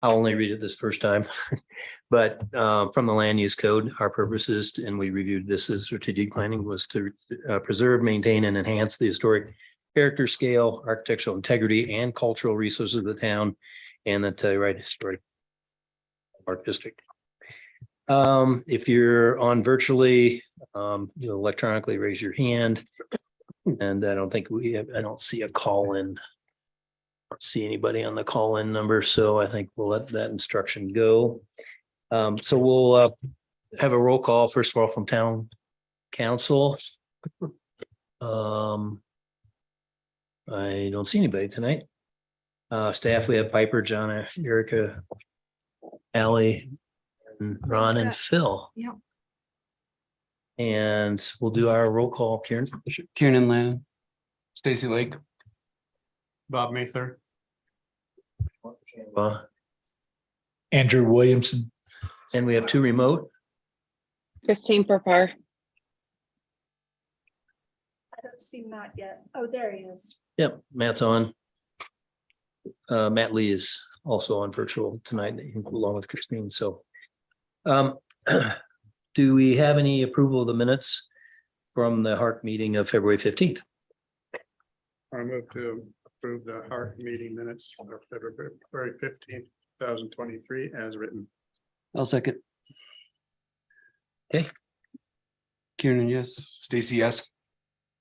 I'll only read it this first time, but from the land use code, our purpose is, and we reviewed this as strategic planning, was to preserve, maintain, and enhance the historic character, scale, architectural integrity, and cultural resources of the town and the Telluride Historic Park District. If you're on virtually, electronically raise your hand. And I don't think I don't see a call in. See anybody on the call-in number, so I think we'll let that instruction go. So we'll have a roll call first of all from town council. I don't see anybody tonight. Staff, we have Piper, Jonna, Erica, Allie, and Ron and Phil. Yep. And we'll do our roll call. Kieran Kieran Lannon, Stacy Lake, Bob Mather, Andrew Williamson. and we have two remote. Christine Perpar. I don't see Matt yet. Oh, there he is. Yep, Matt's on. Matt Lee is also on virtual tonight, along with Christine. So, do we have any approval of the minutes from the HARC meeting of February 15th? I move to approve the HARC meeting minutes of February 15th, 2023 as written. I'll second. Okay. Kieran, yes. Stacy, yes.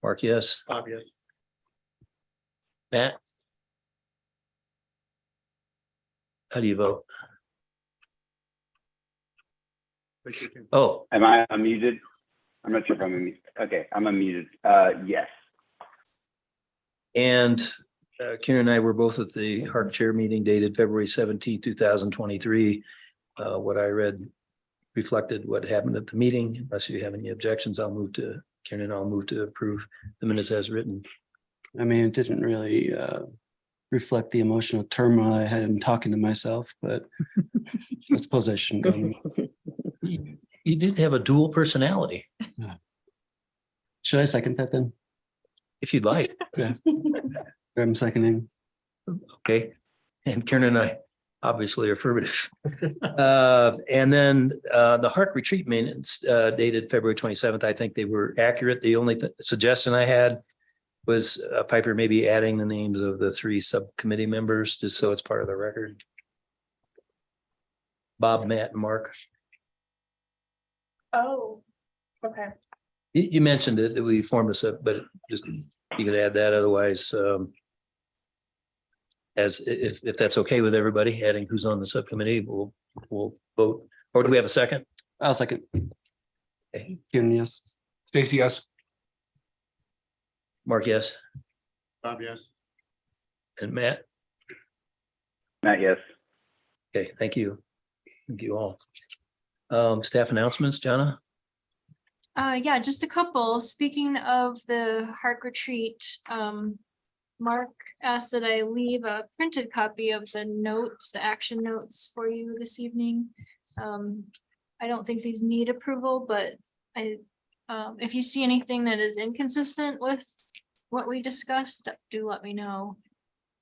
Mark, yes. Bob, yes. Matt? How do you vote? Think you can- Oh, Am I unmuted? I'm not sure if I'm unmuted. Okay, I'm unmuted. Yes. and Kieran and I were both at the HARC chair meeting dated February 17th, 2023. What I read reflected what happened at the meeting. Unless you have any objections, I'll move to approve the minutes as written. I mean, it didn't really reflect the emotional turmoil I had in talking to myself, but I suppose I shouldn't go. You did have a dual personality, Should I second that then? if you'd like. Yeah. I'm seconding. Okay, and Karen and I obviously are affirmative. And then the HARC retreat minutes dated February 27th. I think they were accurate. The only suggestion I had was Piper maybe adding the names of the three subcommittee members, just so it's part of the record. Bob, Matt, and Mark. Oh, okay. You mentioned it, that we formed a sub, but just, you could add that otherwise. As if that's okay with everybody, adding who's on the subcommittee, we'll vote. Or do we have a second? I'll second. Okay. Kieran, yes. Stacy, yes. Mark, yes, Bob, yes. and Matt. Matt, yes. Okay, thank you. Thank you all. Staff announcements, Jonna? Yeah, just a couple. Speaking of the HARC retreat, Mark asked that I leave a printed copy of the notes, the action notes for you this evening. I don't think these need approval, but if you see anything that is inconsistent with what we discussed, do let me know.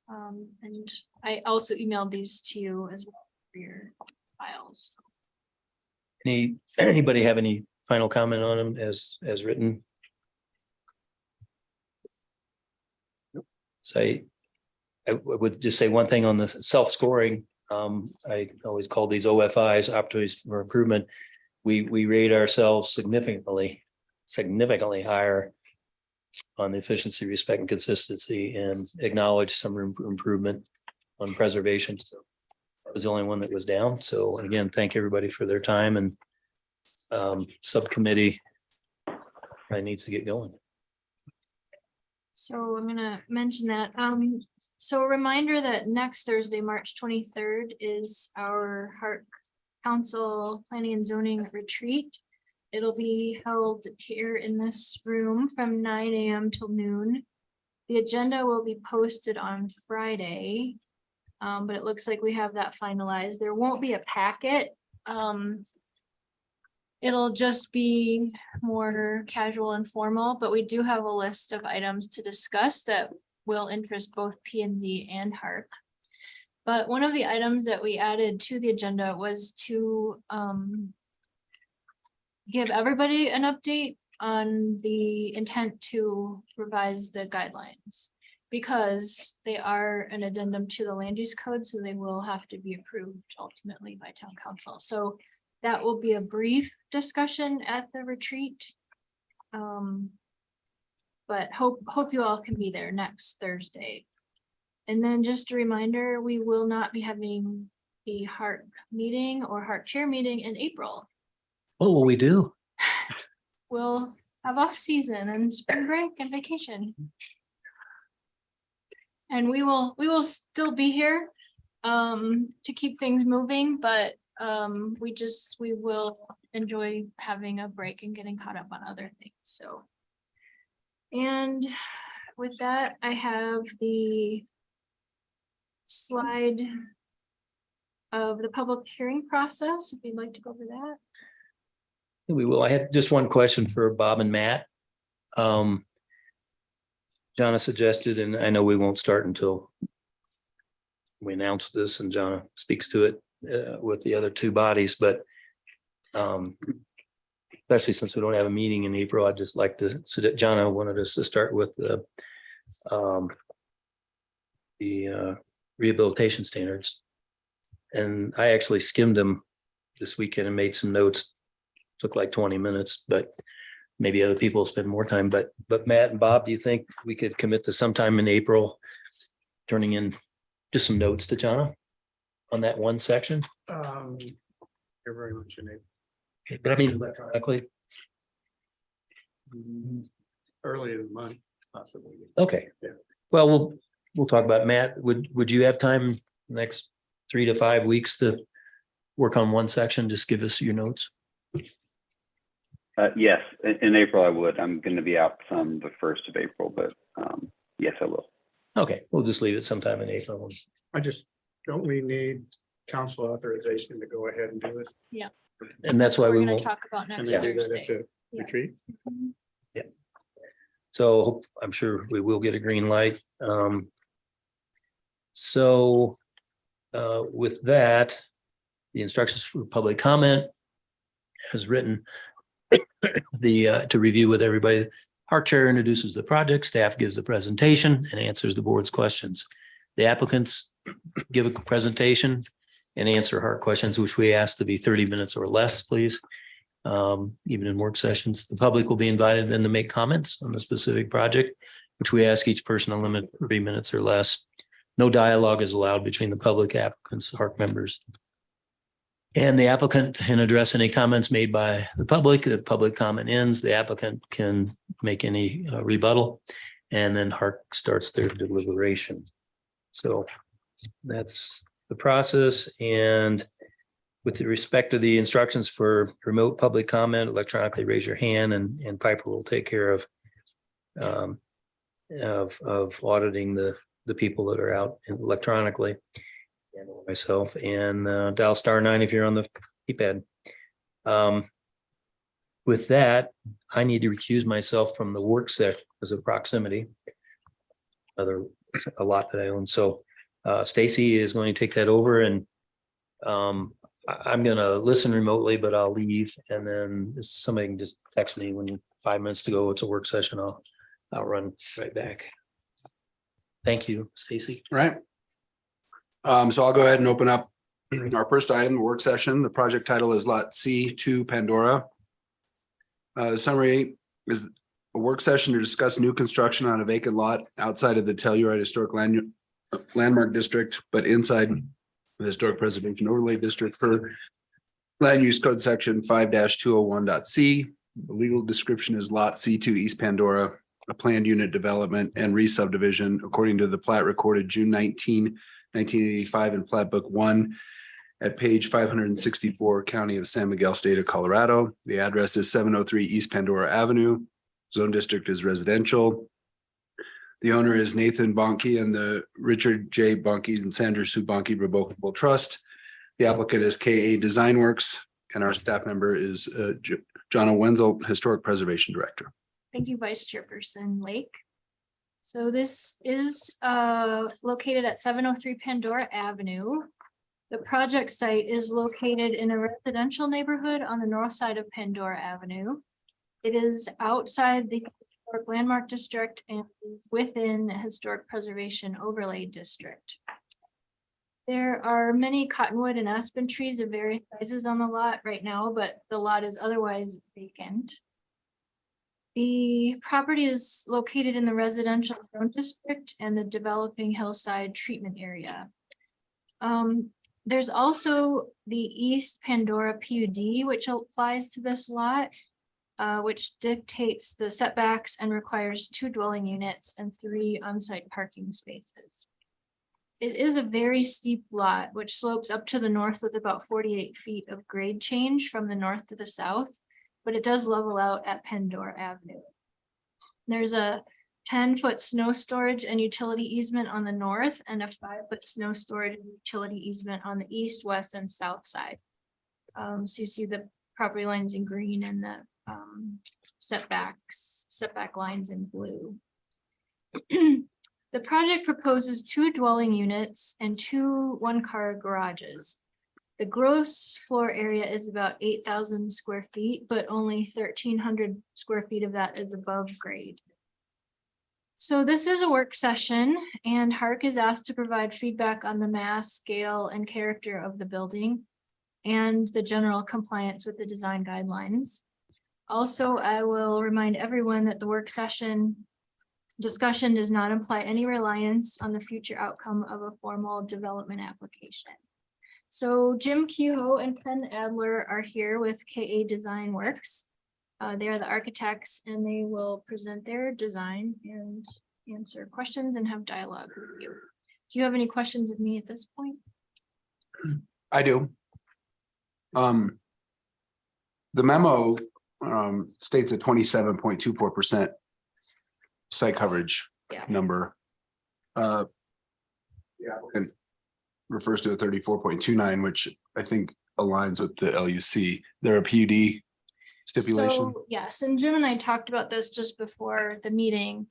And I also emailed these to you as well for your files. Anybody have any final comment on them as written? So I would just say one thing on the self-scoring. I always call these OFIs, opportunities for improvement. We rate ourselves significantly higher on the efficiency, respect, and consistency, and acknowledge some room for improvement on preservation. So that was the only one that was down. So again, thank everybody for their time, and subcommittee probably needs to get going. So I'm gonna mention that. So a reminder that next Thursday, March 23rd is our HARC Council Planning and Zoning Retreat. It'll be held here in this room from 9 a.m. till noon. The agenda will be posted on Friday, but it looks like we have that finalized. There won't be a packet. It'll just be more casual and formal, but we do have a list of items to discuss that will interest both P&Z and HARC. But one of the items that we added to the agenda was to give everybody an update on the intent to revise the guidelines. Because they are an addendum to the land use code, so they will have to be approved ultimately by town council. So that will be a brief discussion at the retreat. But hope you all can be there next Thursday. And then just a reminder, we will not be having the HARC meeting or HARC chair meeting in April. What will we do? We'll have off season and spring break and vacation. And we will still be here to keep things moving, but we will enjoy having a break and getting caught up on other things, so. And with that, I have the slide of the public hearing process, if you'd like to go over that. We will. I had just one question for Bob and Matt. Jonna suggested, and I know we won't start until we announce this and Jonna speaks to it with the other two bodies, but especially since we don't have a meeting in April, I'd just like to, so that Jonna wanted us to start with the rehabilitation standards. And I actually skimmed them this weekend and made some notes. Took like 20 minutes, but maybe other people will spend more time, but Matt and Bob, do you think we could commit to sometime in April, turning in just some notes to Jonna on that one section? You're very much in it. But I mean, electronically. Early in the month, possibly. Okay. Yeah. Well, we'll talk about Matt. Would you have time next 3 to 5 weeks to work on one section? Just give us your notes. Yes, in April I would. I'm going to be out some the 1st of April, but yes, I will. Okay, we'll just leave it sometime in April. Don't we need council authorization to go ahead and do this? And that's why We're we gonna won't. talk about Can next we do that at Thursday. the Yeah. retreat? Mhm. So I'm sure we will get a green light. So with that, the instructions for public comment as written, to review with everybody. HARC chair introduces the project, staff gives the presentation and answers the board's questions. The applicants give a presentation and answer HARC questions, which we ask to be 30 minutes or less, please. Even in work sessions, the public will be invited then to make comments on the specific project, which we ask each person to limit 3 minutes or less. No dialogue is allowed between the public, applicants, HARC members, and the applicant can address any comments made by the public. The public comment ends, the applicant can make any rebuttal, and then HARC starts their deliberation. So that's the process. And with respect to the instructions for remote public comment, electronically raise your hand, and Piper will take care of auditing the people that are out electronically. And myself, and dial *9 if you're on the keypad. With that, I need to recuse myself from the work session because of proximity. A lot that I own. So Stacy is going to take that over, and I'm going to listen remotely, but I'll leave. And then if somebody can just text me when 5 minutes to go. It's a work session. I'll run right back. Thank you, Stacy. Right. So I'll go ahead and open up our first item, work session. The project title is Lot C2 Pandora. The summary is a work session to discuss new construction on a vacant lot outside of the Telluride Historic Landmark District, but inside the Historic Preservation Overlay District for Land Use Code Section 5-201.c. The legal description is Lot C2 East Pandora, a planned unit development and re-subdivision according to the plat recorded June 19, 1985 in Plat Book 1 at page 564, County of San Miguel, State of Colorado. The address is 703 East Pandora Avenue. Zone district is residential. The owner is Nathan Bonke and the Richard J. Bonke and Sandra Sue Bonke Revocable Trust. The applicant is KA Design Works, and our staff member is Jonna Wenzel, Historic Preservation Director. Thank you, Vice Chairperson Lake. So this is located at 703 Pandora Avenue. The project site is located in a residential neighborhood on the north side of Pandora Avenue. It is outside the historic landmark district and is within the historic preservation overlay district. There are many cottonwood and aspen trees of various sizes on the lot right now, but the lot is otherwise vacant. The property is located in the residential zone district and the developing hillside treatment area. There's also the East Pandora PUD, which applies to this lot, which dictates the setbacks and requires 2 dwelling units and 3 on-site parking spaces. It is a very steep lot, which slopes up to the north with about 48 feet of grade change from the north to the south, but it does level out at Pandora Avenue. There's a 10-foot snow storage and utility easement on the north and a 5-foot snow storage and utility easement on the east, west, and south side. So you see the property lines in green and the setback lines in blue. The project proposes 2 dwelling units and 2 one-car garages. The gross floor area is about 8,000 square feet, but only 1,300 square feet of that is above grade. So this is a work session, and HARC is asked to provide feedback on the mass, scale, and character of the building and the general compliance with the design guidelines. Also, I will remind everyone that the work session discussion does not imply any reliance on the future outcome of a formal development application. So Jim Kehoe and Ken Adler are here with KA Design Works. They are the architects and they will present their design and answer questions and have dialogue with you. Do you have any questions of me at this point? I do. The memo states a 27.24% site coverage Yeah. number. Yeah, and refers to a 34.29, which I think aligns with the LUC. There a PUD stipulation? So, yes, and Jim and I talked about this just before the meeting.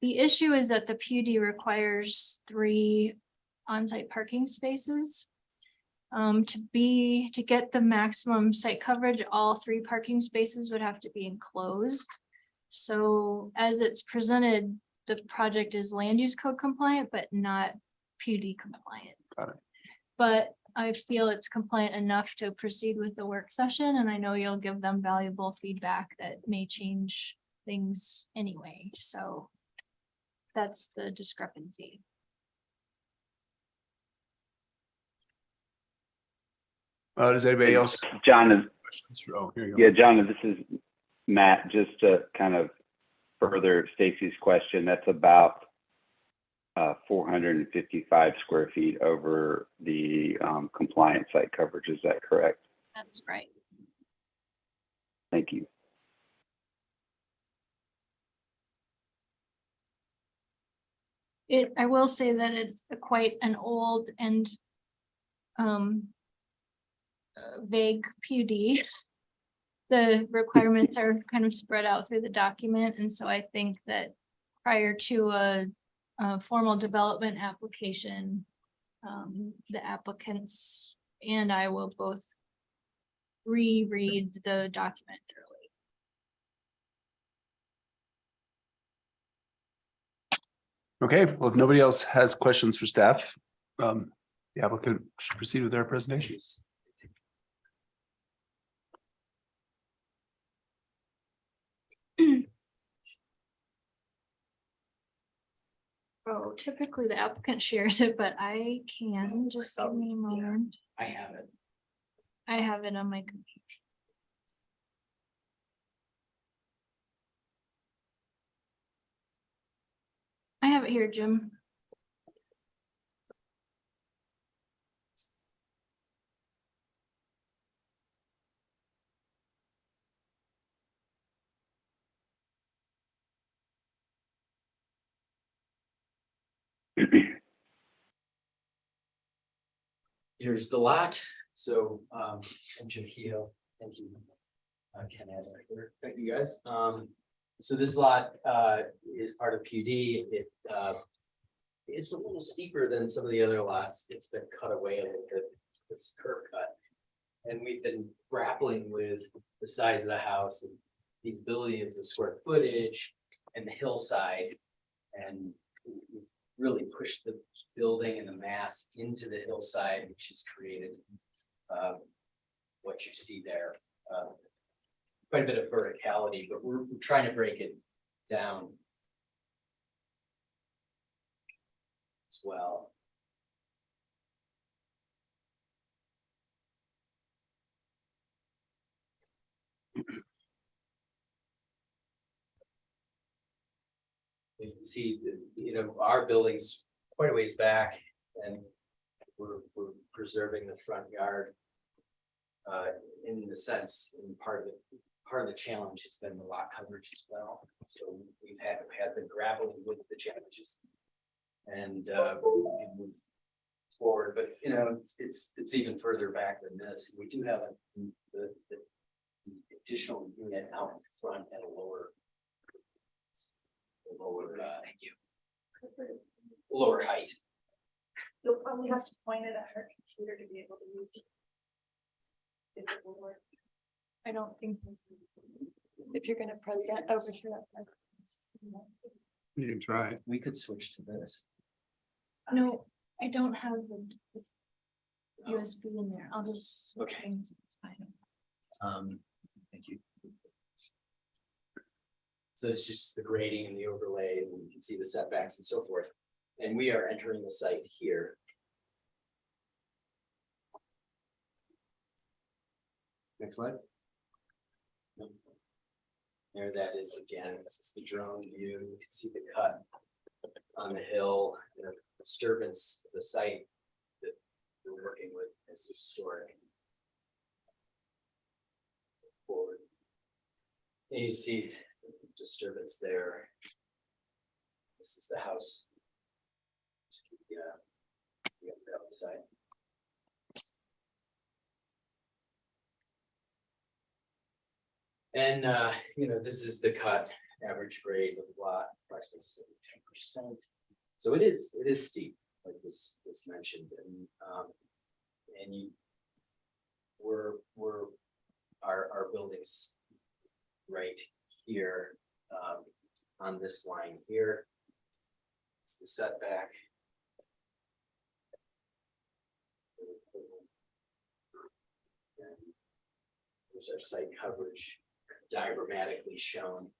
The issue is that the PUD requires 3 on-site parking spaces. To get the maximum site coverage, all 3 parking spaces would have to be enclosed. So as it's presented, the project is land use code compliant, but not PUD compliant. Got it. But I feel it's compliant enough to proceed with the work session, and I know you'll give them valuable feedback that may change things anyway, so that's the discrepancy. Does anybody else? John is, Oh, here you go. yeah, John, this is Matt, just to kind of further Stacy's question, that's about 455 square feet over the compliant site coverage. Is that correct? That's right. Thank you. I will say that it's quite an old and vague PUD. The requirements are kind of spread out through the document, and so I think that prior to a formal development application, the applicants and I will both reread the document thoroughly. Okay, well, if nobody else has questions for staff, the applicant should proceed with their presentation. Oh, typically the applicant shares it, but I can just give me a moment. I have it. I have it on my computer. I have it here, Jim. Here's the lot. So, I'm Jim Kehoe. Thank you. Ken Adler here. Thank you, guys. So this lot is part of PUD. It's a little steeper than some of the other lots. It's been cut away a little bit, this curb cut. And we've been grappling with the size of the house and feasibility of the square footage and the hillside. And we've really pushed the building and the mass into the hillside, which has created what you see there. Quite a bit of verticality, but we're trying to break it down as well. You can see, our building's quite a ways back, and we're preserving the front yard. In the sense, and part of the challenge has been the lot coverage as well. So we've had been grappling with the challenges, and we can move forward. But it's even further back than this. We do have the additional unit out in front at a lower. Thank you. Lower height. You'll probably have to point it at her computer to be able to use it. If it will work. I don't think this is. If you're gonna present over here. You can try. We could switch to this. No, I don't have the USB in there. I'll just. switch Okay. things. It's fine. Thank you. So it's just the grading and the overlay, and you can see the setbacks and so forth. And we are entering the site here. Next slide. There that is again. This is the drone view. You can see the cut on the hill, the disturbance of the site that we're working with is historic. Forward. And you see disturbance there. This is the house. Yeah, the outside. And this is the cut average grade of the lot, approximately 10%. So it is steep, like was mentioned, and our buildings right here on this line here. It's the setback. And there's our site coverage diagrammatically shown.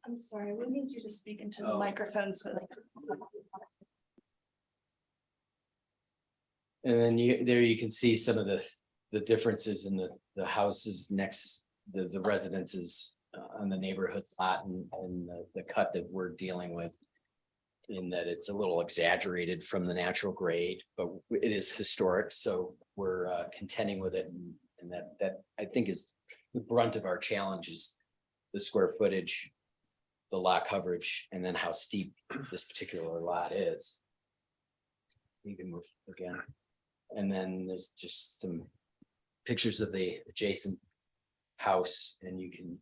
I'm sorry, we need you to speak into the Oh. microphone so they. And then there you can see some of the differences in the houses next, the residences on the neighborhood lot and the cut that we're dealing with. In that it's a little exaggerated from the natural grade, but it is historic, so we're contending with it, and that I think is the brunt of our challenge is the square footage, the lot coverage, and then how steep this particular lot is. You can move again, and then there's just some pictures of the adjacent house, and you can.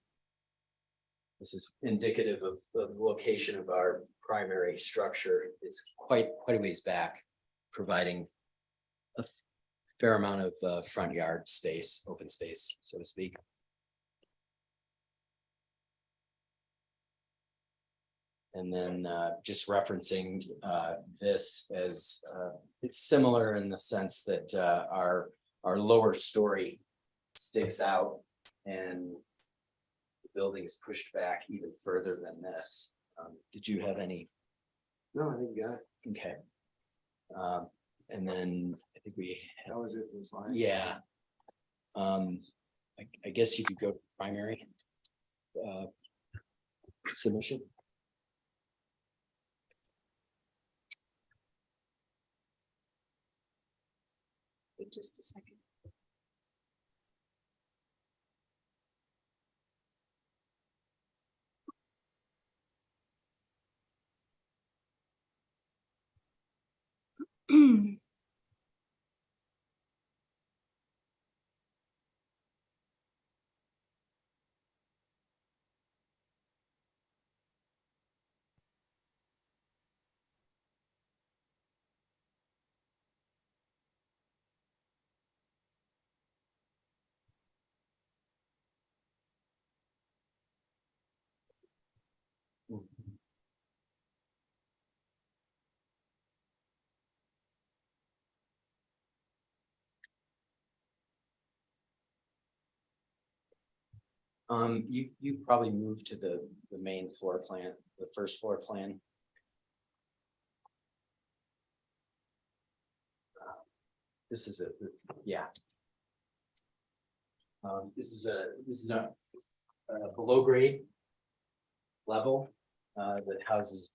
This is indicative of the location of our primary structure. It's quite a ways back, providing a fair amount of front yard space, open space, so to speak. And then just referencing this as it's similar in the sense that our lower story sticks out and buildings pushed back even further than this. Did you have any? No, I think you got it. Okay. And then I think That was it for the slides. yeah. I guess you could go to primary submission. Wait just a second. You probably moved to the main floor plan, the first floor plan. This is yeah. This is a below grade level that houses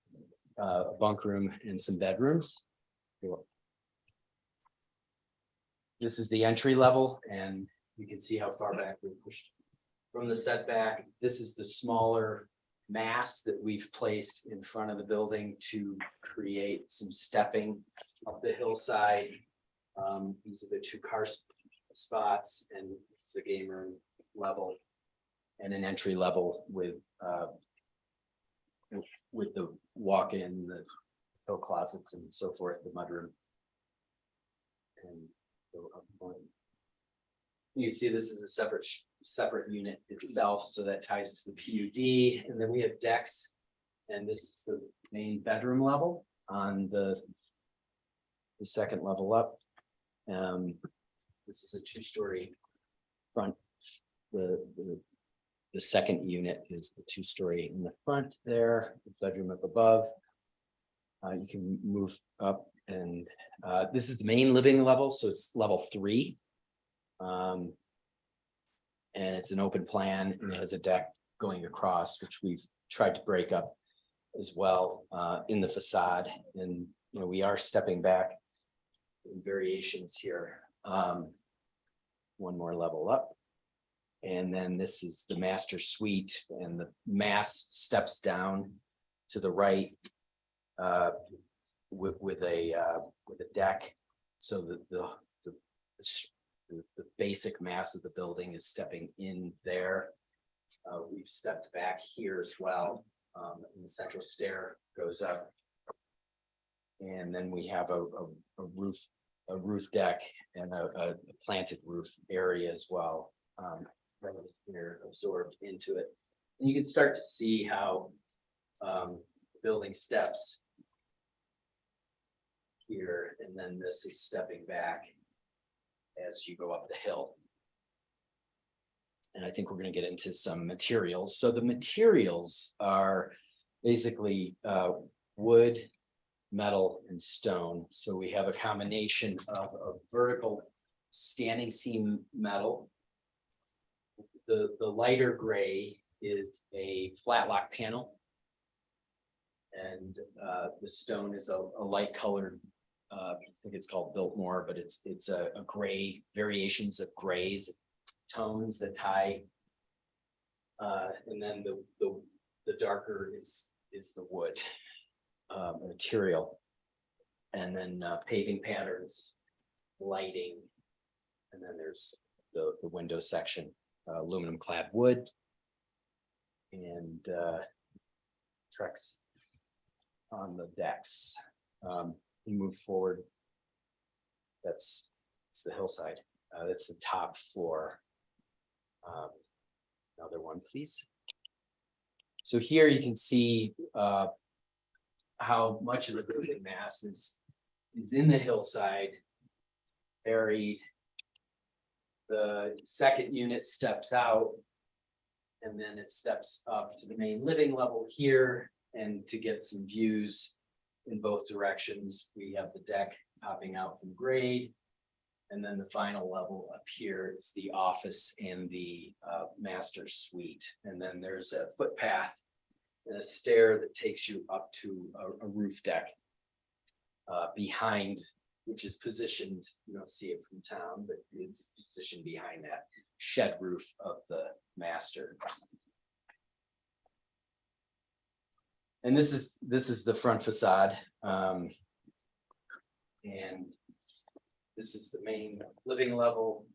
a bunk room and some bedrooms. This is the entry level, and you can see how far back we pushed from the setback. This is the smaller mass that we've placed in front of the building to create some stepping up the hillside. These are the two car spots, and this is a game room level and an entry level with the walk-in, the hill closets and so forth, the mudroom. And go up one. You see this is a separate unit itself, so that ties to the PUD, and then we have decks, and this is the main bedroom level on the second level up. This is a two-story front. The second unit is the two-story in the front there, the bedroom up above. You can move up, and this is the main living level, so it's level 3. And it's an open plan, and it has a deck going across, which we've tried to break up as well in the facade. And we are stepping back in variations here. One more level up. And then this is the master suite, and the mass steps down to the right with a deck, so that the basic mass of the building is stepping in there. We've stepped back here as well, and the central stair goes up, and then we have a roof deck and a planted roof area as well. They're absorbed into it, and you can start to see how the building steps here, and then this is stepping back as you go up the hill. And I think we're going to get into some materials. So the materials are basically wood, metal, and stone. So we have a combination of a vertical standing seam metal. The lighter gray is a flat lock panel, and the stone is a light colored. I think it's called Biltmore, but it's a gray, variations of grays tones that tie. And then the darker is the wood material, and then paving patterns, lighting, and then there's the window section. Aluminum clad wood and Trex on the decks. We move forward. That's the hillside. That's the top floor. Another one, please. So here you can see how much of the building mass is in the hillside, buried. The second unit steps out, and then it steps up to the main living level here. And to get some views in both directions, we have the deck popping out from grade. And then the final level up here is the office and the master suite. And then there's a footpath and a stair that takes you up to a roof deck behind, which is positioned, you don't see it from town, but it's positioned behind that shed roof of the master. And this is the front facade. And this is the main living level,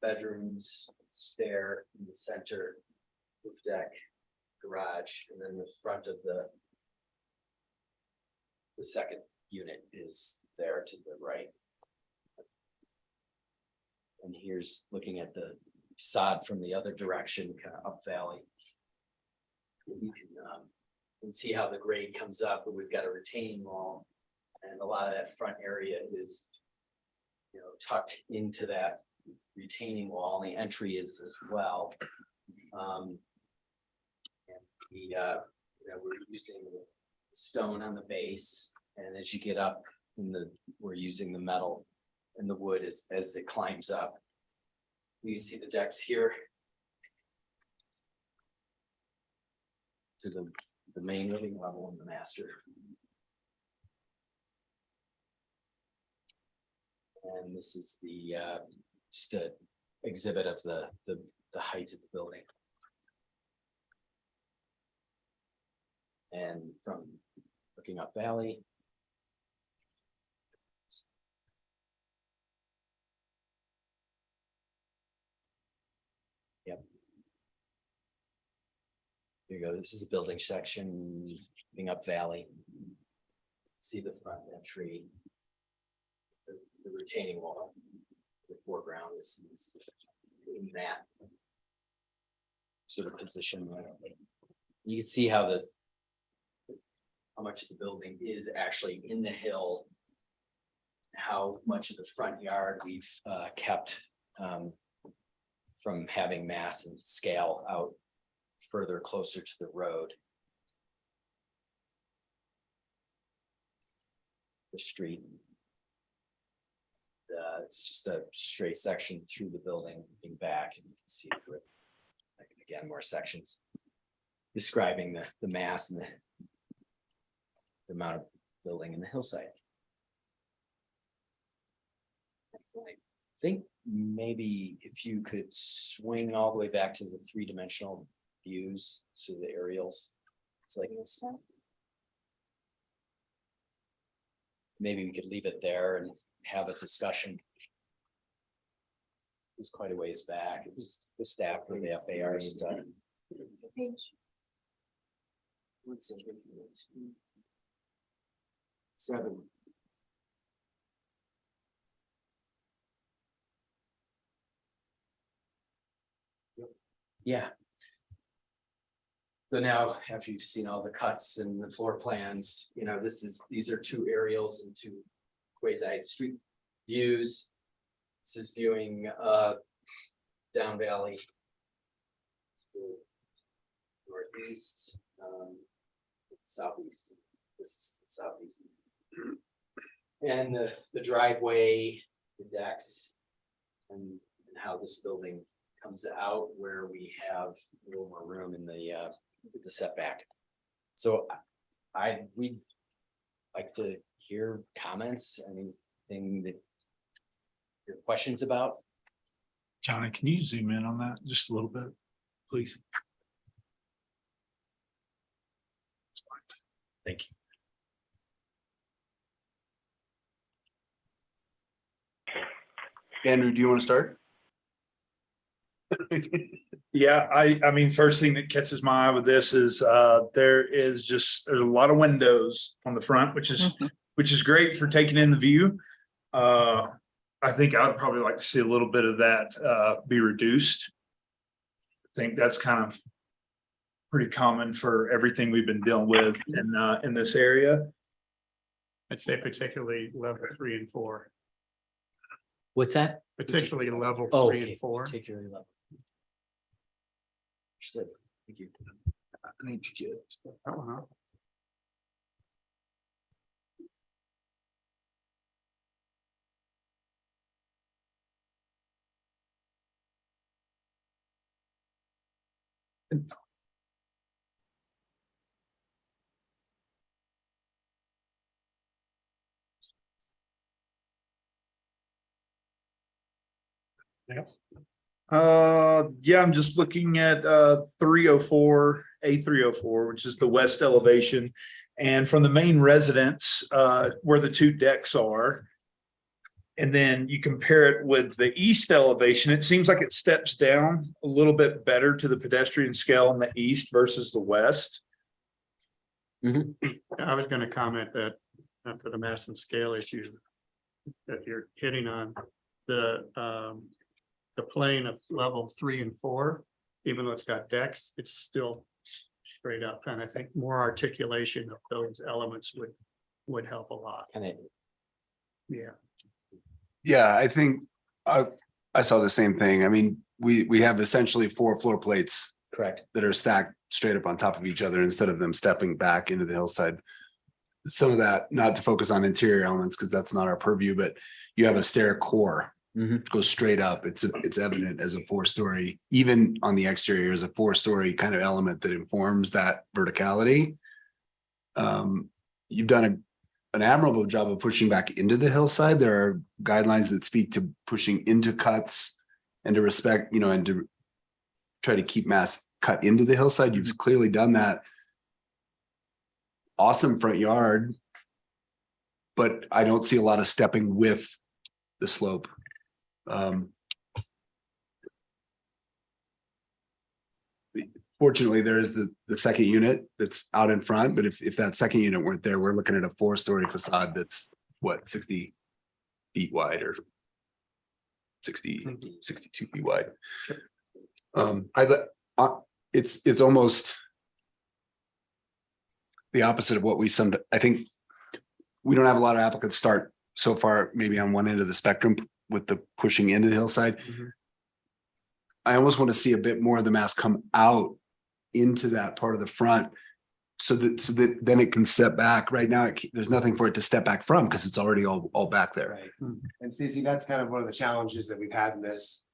bedrooms, stair in the center, roof deck, garage, and then the front of the second unit is there to the right. And here's looking at the facade from the other direction, kind of up valley. You can see how the grade comes up, but we've got a retaining wall, and a lot of that front area is, tucked into that retaining wall. And the entry is as well. And we're using the stone on the base, and as you get up we're using the metal and the wood as it climbs up. You see the decks here. To the main living level and the master. And this is the just a exhibit of the height of the building. And from looking up valley. Yep. Here you go. This is a building section, looking up valley. See the front entry. The retaining wall. The foreground is in that sort of position. You can see how much of the building is actually in the hill. How much of the front yard we've kept from having mass and scale out further closer to the road. The street. It's just a straight section through the building, looking back, and you can see again more sections describing the mass and the amount of building in the hillside. I think maybe if you could swing all the way back to the three-dimensional views to the aerials. It's like maybe we could leave it there and have a discussion. It was quite a ways back. It was the staff for the FAR stuff. What's it? 7. Yeah. So now, after you've seen all the cuts and the floor plans, these are two aerials and two quasi street views. This is viewing down valley. Northeast, southeast. This is southeast. And the driveway, the decks, and how this building comes out where we have a little more room in the setback. So we'd like to hear comments, anything that your questions about. Johnny, can you zoom in on that just a little bit, please? Thank you. Andrew, do you want to start? Yeah, I mean, first thing that catches my eye with this is there's a lot of windows on the front, which is great for taking in the view. I think I would probably like to see a little bit of that be reduced. I think that's kind of pretty common for everything we've been dealing with in this area. I'd say particularly level 3 and 4. What's that? Particularly level 3 Okay, and 4. particularly level. Understood. Thank you. I need to get. Yeah, I'm just looking at 304, A304, which is the west elevation. And from the main residence, where the two decks are, and then you compare it with the east elevation, it seems like it steps down a little bit better to the pedestrian scale in the east versus the west. I was going to comment that for the mass and scale issue that you're hitting on, the plane of level 3 and 4, even though it's got decks, it's still straight up. And I think more articulation of those elements would help a lot. Yeah. Yeah, I think I saw the same thing. I mean, we have essentially 4 floor plates Correct. that are stacked straight up on top of each other instead of them stepping back into the hillside. Some of that, not to focus on interior elements, because that's not our purview, but you have a stair core. Mhm. Goes straight up. It's evident as a 4-story, even on the exterior as a 4-story kind of element that informs that verticality. You've done an admirable job of pushing back into the hillside. There are guidelines that speak to pushing into cuts and to respect, and to try to keep mass cut into the hillside. You've clearly done that. Awesome front yard, but I don't see a lot of stepping with the slope. Fortunately, there is the second unit that's out in front, but if that second unit weren't there, we're looking at a 4-story facade that's what, 60 feet wide or 62 feet wide. It's almost the opposite of what I think we don't have a lot of applicants start so far, maybe on one end of the spectrum with the pushing into the hillside. I almost want to see a bit more of the mass come out into that part of the front so that then it can step back. Right now, there's nothing for it to step back from because it's already all back there. Right. And Stacy, that's kind of one of the challenges that we've had in this.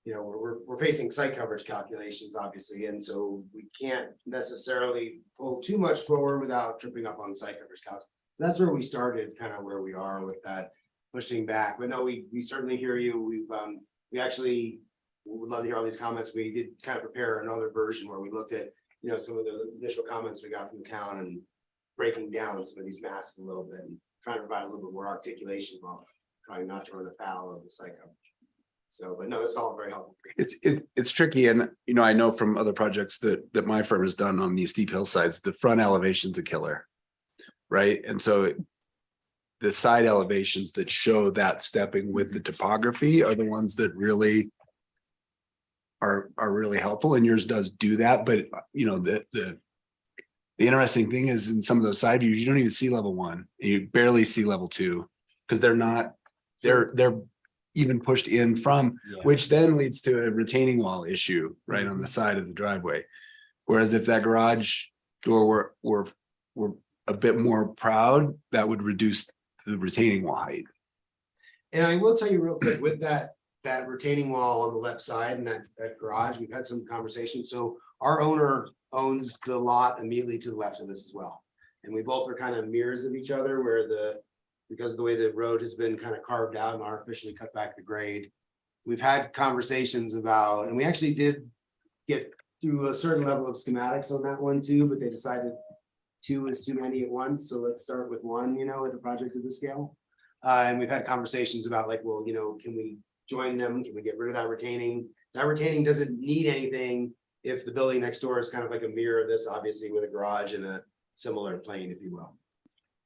We're facing site coverage calculations, obviously, and so we can't necessarily pull too much forward without tripping up on site coverage calcs. That's where we started, kind of where we are with that pushing back. But no, we certainly hear you. We actually would love to hear all these comments. We did kind of prepare another version where we looked at, some of the initial comments we got from the town and breaking down some of these masses a little bit and trying to provide a little bit more articulation while trying not to run afoul of the site coverage. So, but no, that's all very helpful. It's tricky. And, I know from other projects that my firm has done on these steep hillsides, the front elevation's a killer. Right. And so the side elevations that show that stepping with the topography are the ones that really are really helpful. And yours does do that. But, the interesting thing is in some of those side views, you don't even see level 1. You barely see level 2 because they're even pushed in from, which then leads to a retaining wall issue right on the side of the driveway. Whereas if that garage door were a bit more proud, that would reduce the retaining wall height. And I will tell you real quick with that retaining wall on the left side and that garage, we've had some conversations. So our owner owns the lot immediately to the left of this as well. And we both are kind of mirrors of each other where because of the way the road has been kind of carved out and artificially cut back the grade. We've had conversations about, and we actually did get through a certain level of schematics on that one too, but they decided 2 is too many at once. So let's start with 1, with a project of this scale. And we've had conversations about like, well, can we join them? Can we get rid of that retaining? That retaining doesn't need anything if the building next door is kind of like a mirror of this, obviously with a garage and a similar plane, if you will.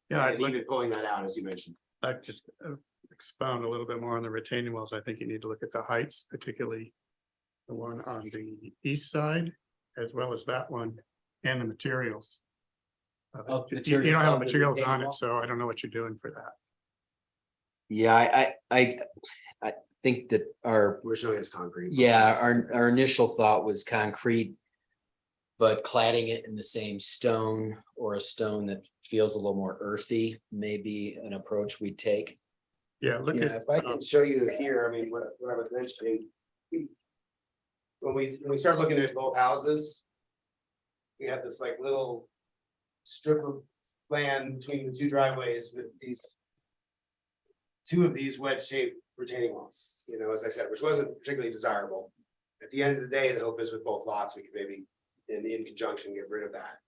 Yeah, And even pulling that out, as you mentioned. I'd just expound a little bit more on the retaining walls. I think you need to look at the heights, particularly the one on the east side, as well as that one, and the materials. You don't Materials have on the materials retaining on wall? it, so I don't know what you're doing for that. Yeah, I think that We're showing it's concrete. our initial thought was concrete, but cladding it in the same stone or a stone that feels a little more earthy may be an approach we take. Yeah, look Yeah, at, if I can show you here, I mean, what I was mentioning. When we start looking at both houses. We have this like little strip of land between the 2 driveways with these. 2 of these wedge shaped retaining walls, as I said, which wasn't particularly desirable. At the end of the day, the hope is with both lots, we could maybe in conjunction get rid of that.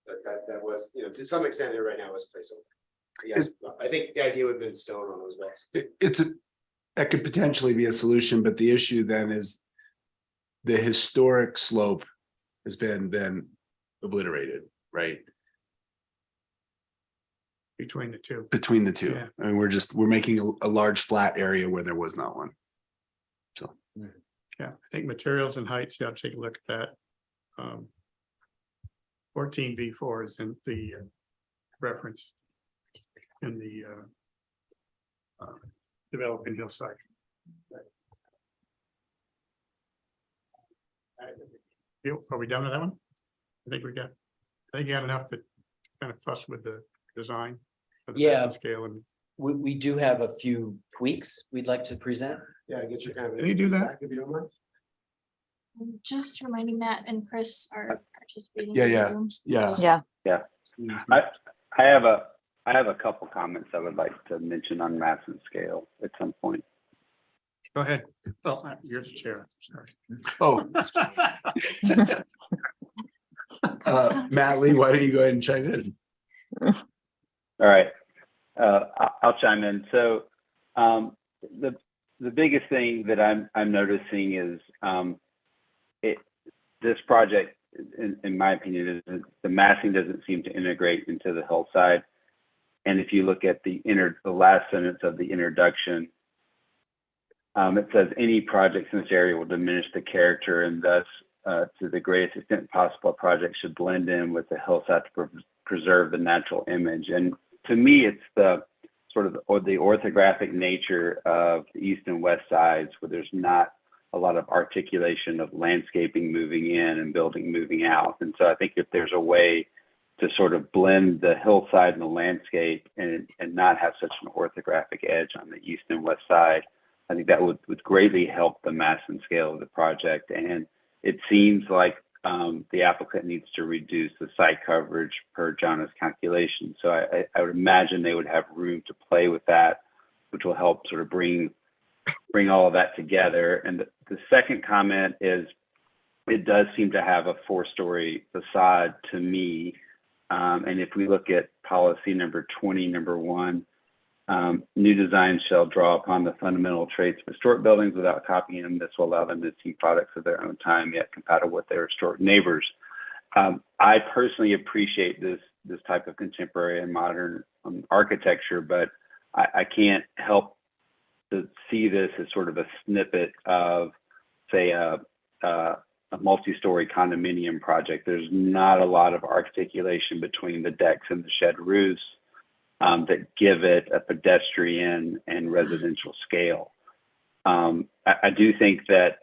But that was, to some extent here right now is a placeholder. Yes, I think the idea would have been stone on those walls. That could potentially be a solution, but the issue then is the historic slope has been obliterated, right? between the 2. Between the 2. Yeah. I mean, we're making a large flat area where there was not one. So. Yeah, I think materials and heights, you have to take a look at that. 14B4 is in the reference in the developing hillside. Are we done with that one? I think you got enough to kind of fuss with the design. of the Yeah. massive Scale and, We do have a few tweaks we'd like to present. Yeah, get your kind of. Can you do that? If you don't mind. Just reminding Matt and Chris are participating. Yeah, in yeah, Zoom. yeah. Yeah. I have a couple comments I would like to mention on mass and scale at some point. go ahead. Well, you're the chair, sorry. Oh, Matt Lee, why don't you go ahead and chime in? All right, I'll chime in. So the biggest thing that I'm noticing is this project, in my opinion, is the massing doesn't seem to integrate into the hillside. And if you look at the last sentence of the introduction, it says any projects in this area will diminish the character, and thus to the greatest extent possible, a project should blend in with the hillside to preserve the natural image. And to me, it's the sort of the orthographic nature of the east and west sides, where there's not a lot of articulation of landscaping moving in and building moving out. And so I think if there's a way to sort of blend the hillside and the landscape and not have such an orthographic edge on the east and west side, I think that would greatly help the mass and scale of the project. And it seems like the applicant needs to reduce the site coverage per Jonna's calculation. So I would imagine they would have room to play with that, which will help sort of bring all of that together. And the second comment is, it does seem to have a 4-story facade to me. And if we look at policy number 20, number 1, new designs shall draw upon the fundamental traits of historic buildings without copying them. This will allow them to see products of their own time, yet compatible with their historic neighbors. I personally appreciate this type of contemporary and modern architecture, but I can't help to see this as sort of a snippet of, say, a multi-story condominium project. There's not a lot of articulation between the decks and the shed roofs that give it a pedestrian and residential scale. I do think that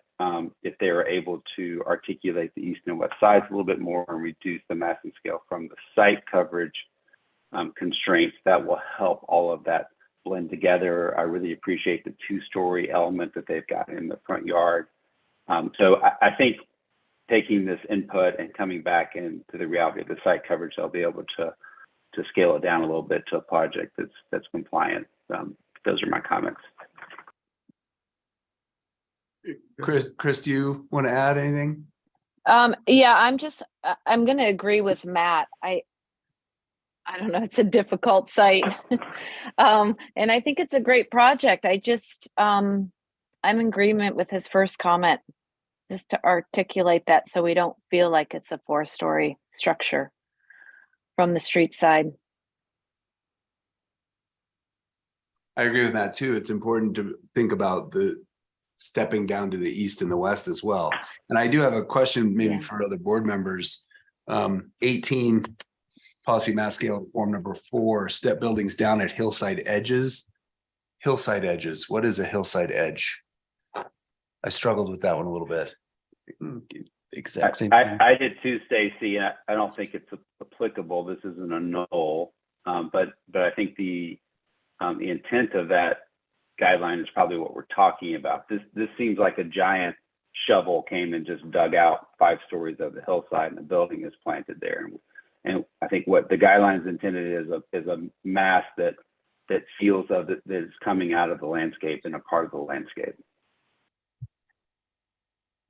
if they were able to articulate the east and west sides a little bit more and reduce the massing scale from the site coverage constraints, that will help all of that blend together. I really appreciate the 2-story element that they've got in the front yard. So I think taking this input and coming back into the reality of the site coverage, they'll be able to scale it down a little bit to a project that's compliant. Those are my comments. Chris, do you want to add anything? Yeah, I'm going to agree with Matt. I don't know, it's a difficult site. And I think it's a great project. I'm in agreement with his first comment, just to articulate that so we don't feel like it's a 4-story structure from the street side. I agree with that too. It's important to think about the stepping down to the east and the west as well. And I do have a question maybe for other board members. 18 policy mass scale form number 4, step buildings down at hillside edges. Hillside edges, what is a hillside edge? I struggled with that one a little bit. Exact same. I did too, Stacy. I don't think it's applicable. This isn't a null, but I think the intent of that guideline is probably what we're talking about. This seems like a giant shovel came and just dug out 5 stories of the hillside, and the building is planted there. And I think what the guidelines intended is a mass that feels of it, that is coming out of the landscape and a part of the landscape.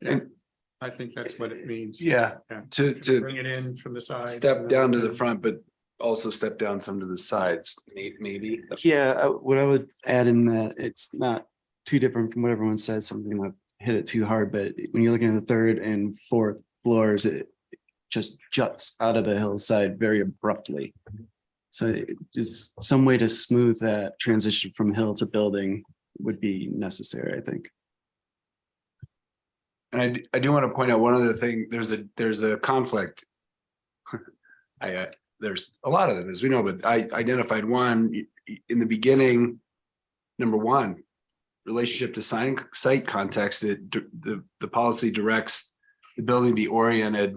Yeah, I think that's what it means. Yeah, to Bring it in from the side. step down to the front, but also step down some to the sides, maybe. Yeah, what I would add in that, it's not too different from what everyone said, something that hit it too hard, but when you're looking at the 3rd and 4th floors, it just juts out of the hillside very abruptly. So just some way to smooth that transition from hill to building would be necessary, I think. And I do want to point out one other thing. There's a conflict. There's a lot of them, as we know, but I identified one in the beginning. Number 1, relationship to site context. The policy directs the building be oriented,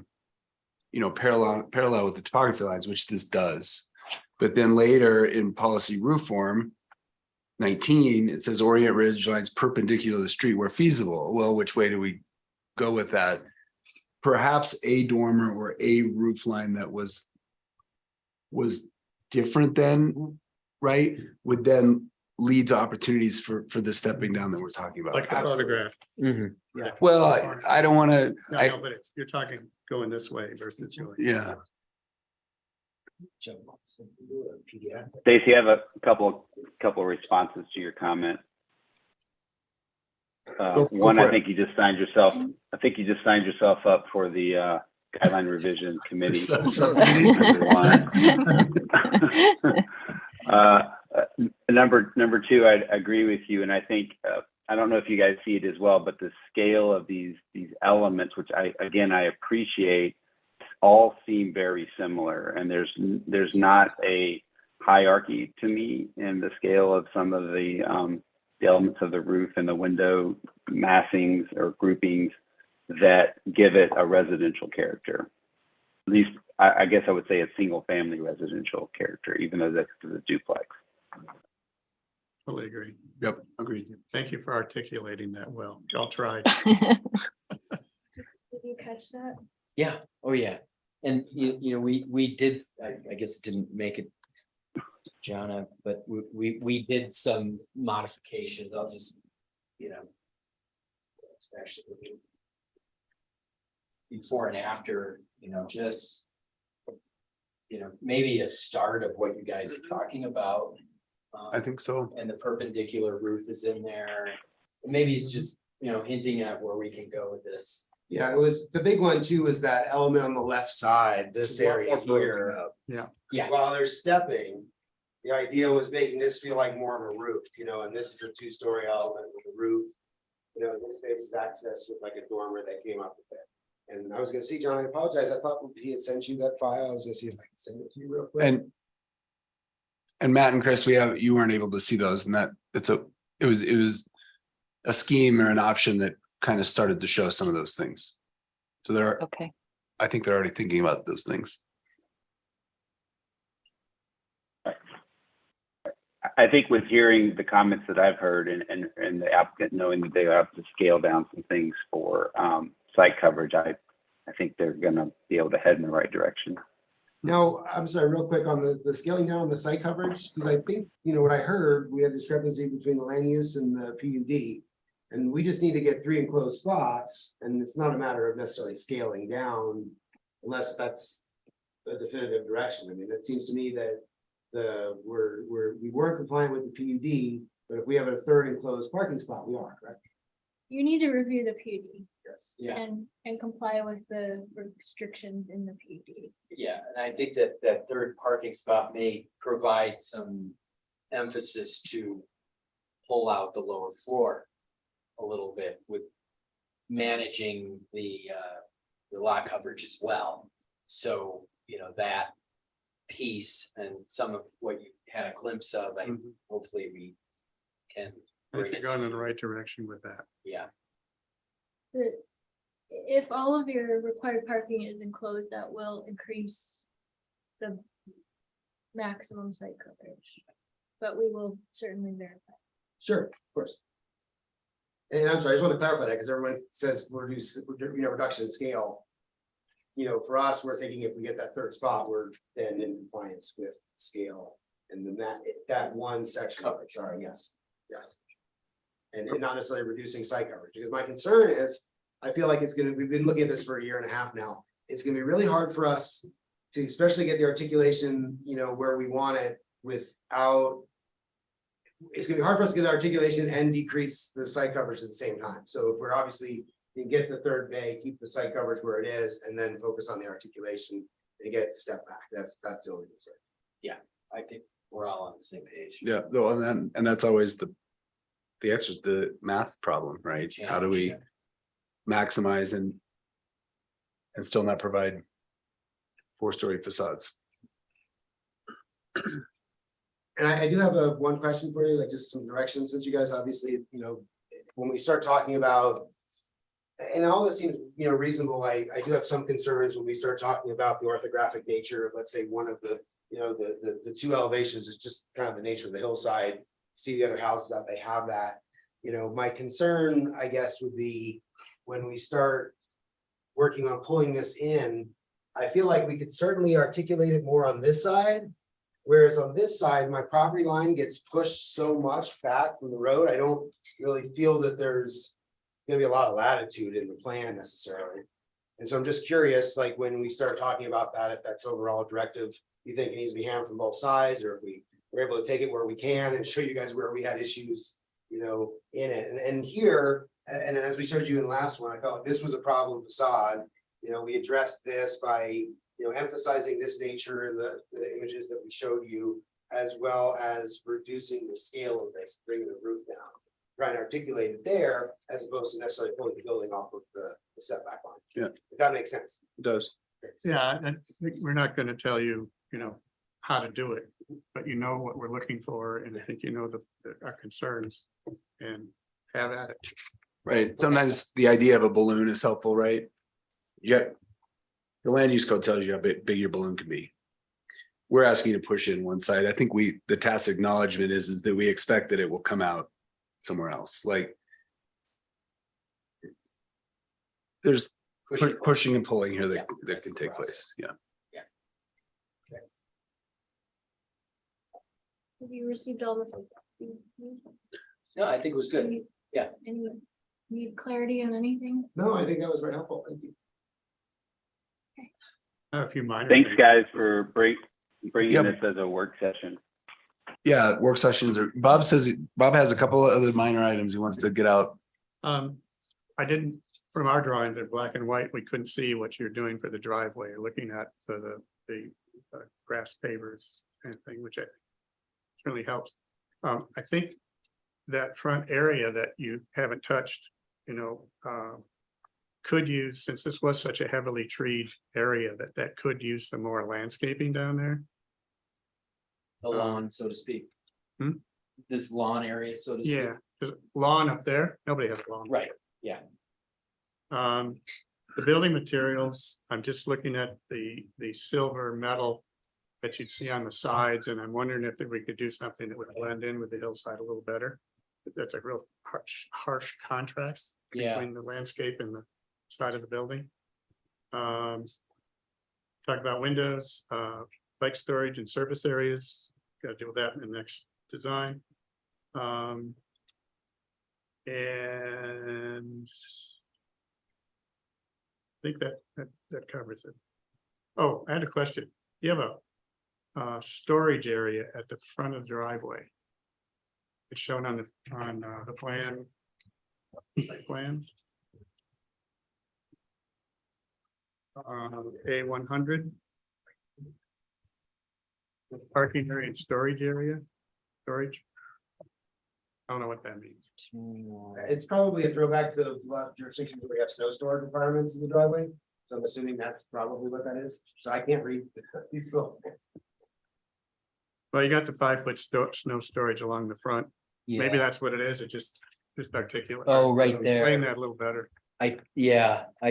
parallel with the topography lines, which this does. But then later in policy roof form 19, it says orient ridge lines perpendicular to the street where feasible. Well, which way do we go with that? Perhaps a dormer or a roof line that was different than, right, would then lead to opportunities for the stepping down that we're talking about. Like the photograph. Well, I don't want to, No, but you're talking going this way versus going. yeah. Stacy, I have a couple responses to your comment. One, I think you just signed yourself up for the guideline revision committee. Number two, I agree with you, and I think I don't know if you guys see it as well, but the scale of these elements, which I appreciate, all seem very similar, and there's not a hierarchy to me in the scale of some of the elements of the roof and the window massings or groupings that give it a residential character. At least I guess I would say a single family residential character, even though that's a duplex. Totally agree. Yep, agreed. Thank you for articulating that well. Y'all tried. Did you catch that? Yeah, oh yeah. And we did, I guess it didn't make it, Jonna, but we did some modifications. I'll just, actually before and after, just maybe a start of what you guys are talking about. I think so. And the perpendicular roof is in there. Maybe it's just, hinting at where we can go with this. Yeah, it was, the big one too, was that element on the left side, this area here. Yeah. While they're stepping, the idea was making this feel like more of a roof, and this is a two-story element with a roof. This space is access with like a dormer that came up with it. And I was gonna see, John, I apologize. I thought he had sent you that file. I was gonna see if I can send it to you real quick. And Matt and Chris, you weren't able to see those, and that it was a scheme or an option that kind of started to show some of those things. So Okay. I think they're already thinking about those things. I think with hearing the comments that I've heard and the applicant knowing that they have to scale down some things for site coverage, I think they're gonna be able to head in the right direction. Now, I'm sorry, real quick on the scaling down on the site coverage, because I think, what I heard, we had discrepancy between the land use and the PUD. And we just need to get 3 enclosed spots, and it's not a matter of necessarily scaling down unless that's a definitive direction. I mean, it seems to me that we weren't compliant with the PUD, but if we have a 3rd enclosed parking spot, we are, correct? You need to review the PUD. Yes. Yeah. And comply with the restrictions in the PUD. Yeah, and I think that 3rd parking spot may provide some emphasis to pull out the lower floor a little bit with managing the lot coverage as well. So, that piece and some of what you had a glimpse of, and hopefully we can I bring think it you're going in to, the right direction with that. yeah. If all of your required parking is enclosed, that will increase the maximum site coverage. But we will certainly verify. Sure, of course. And I'm sorry, I just want to clarify that because everyone says reduction in scale. For us, we're thinking if we get that 3rd spot, we're then in compliance with scale. And then that one section, sorry, yes. And not necessarily reducing site coverage, because my concern is, I feel like we've been looking at this for a year and a half now. It's gonna be really hard for us to especially get the articulation, where we want it without. It's gonna be hard for us to get the articulation and decrease the site coverage at the same time. So if we're obviously can get the 3rd bay, keep the site coverage where it is, and then focus on the articulation and get it to step back. That's the only concern. Yeah, I think we're all on the same page. Yeah, though, and that's always the exercise, the math problem, right? How do we maximize and still not provide 4-story facades? And I do have one question for you, like just some direction, since you guys obviously, when we start talking about And all this seems, reasonable. I do have some concerns when we start talking about the orthographic nature of, let's say, one of the, the two elevations is just kind of the nature of the hillside. See the other houses out, they have that. My concern, I guess, would be when we start working on pulling this in, I feel like we could certainly articulate it more on this side. Whereas on this side, my property line gets pushed so much back from the road, I don't really feel that there's gonna be a lot of latitude in the plan necessarily. And so I'm just curious, like when we start talking about that, if that's overall directive, you think it needs to be hammered from both sides, or if we're able to take it where we can and show you guys where we had issues, in it. And here, and as we showed you in the last one, I felt like this was a problem facade. We addressed this by, emphasizing this nature, the images that we showed you, as well as reducing the scale of this, bringing the roof down. Trying to articulate it there, as opposed to necessarily pulling the building off of the setback line. Yeah. If that makes sense. It does. Yeah, I think we're not gonna tell you, how to do it, but you know what we're looking for, and I think our concerns and have at it. Right. Sometimes the idea of a balloon is helpful, right? Yeah. The land use code tells you how big your balloon can be. We're asking you to push in one side. I think the tacit acknowledgement is that we expect that it will come out somewhere else. Like there's pushing and pulling here that can take place. Yeah. Have you received all the? No, I think it was good. Yeah. Any need clarity on anything? No, I think that was very helpful. Thank you. I have a few minor. Thanks, things. guys, for bringing Yep. this as a work session. Yeah. Work sessions are, Bob has a couple of other minor items he wants to get out. I didn't, from our drawings in black and white, we couldn't see what you're doing for the driveway, you're looking at for the grass pavers and thing, which I think really helps. I think that front area that you haven't touched, could use, since this was such a heavily treed area, that could use some more landscaping down there. The lawn, so to speak. Hmm? This lawn area, so to speak. Yeah, there's lawn up there, nobody has a lawn. Right, yeah. The building materials, I'm just looking at the silver metal that you'd see on the sides, and I'm wondering if we could do something that would blend in with the hillside a little better. That's a real harsh contrast Yeah. between the landscape and the side of the building. Talk about windows, bike storage and service areas, gotta deal with that in the next design. And I think that covers it. Oh, I had a question. You have a storage area at the front of the driveway. It's shown on the plan. Plan. A100. Parking area and storage area, storage. I don't know what that means. It's probably a throwback to a lot of jurisdictions where we have snow storage requirements in the driveway. So I'm assuming that's probably what that is. So I can't read these little things. Well, you got the 5-foot snow storage along the front. Maybe Yeah, that's what it is. It just articulate. Oh, right there. Explain that a little better. I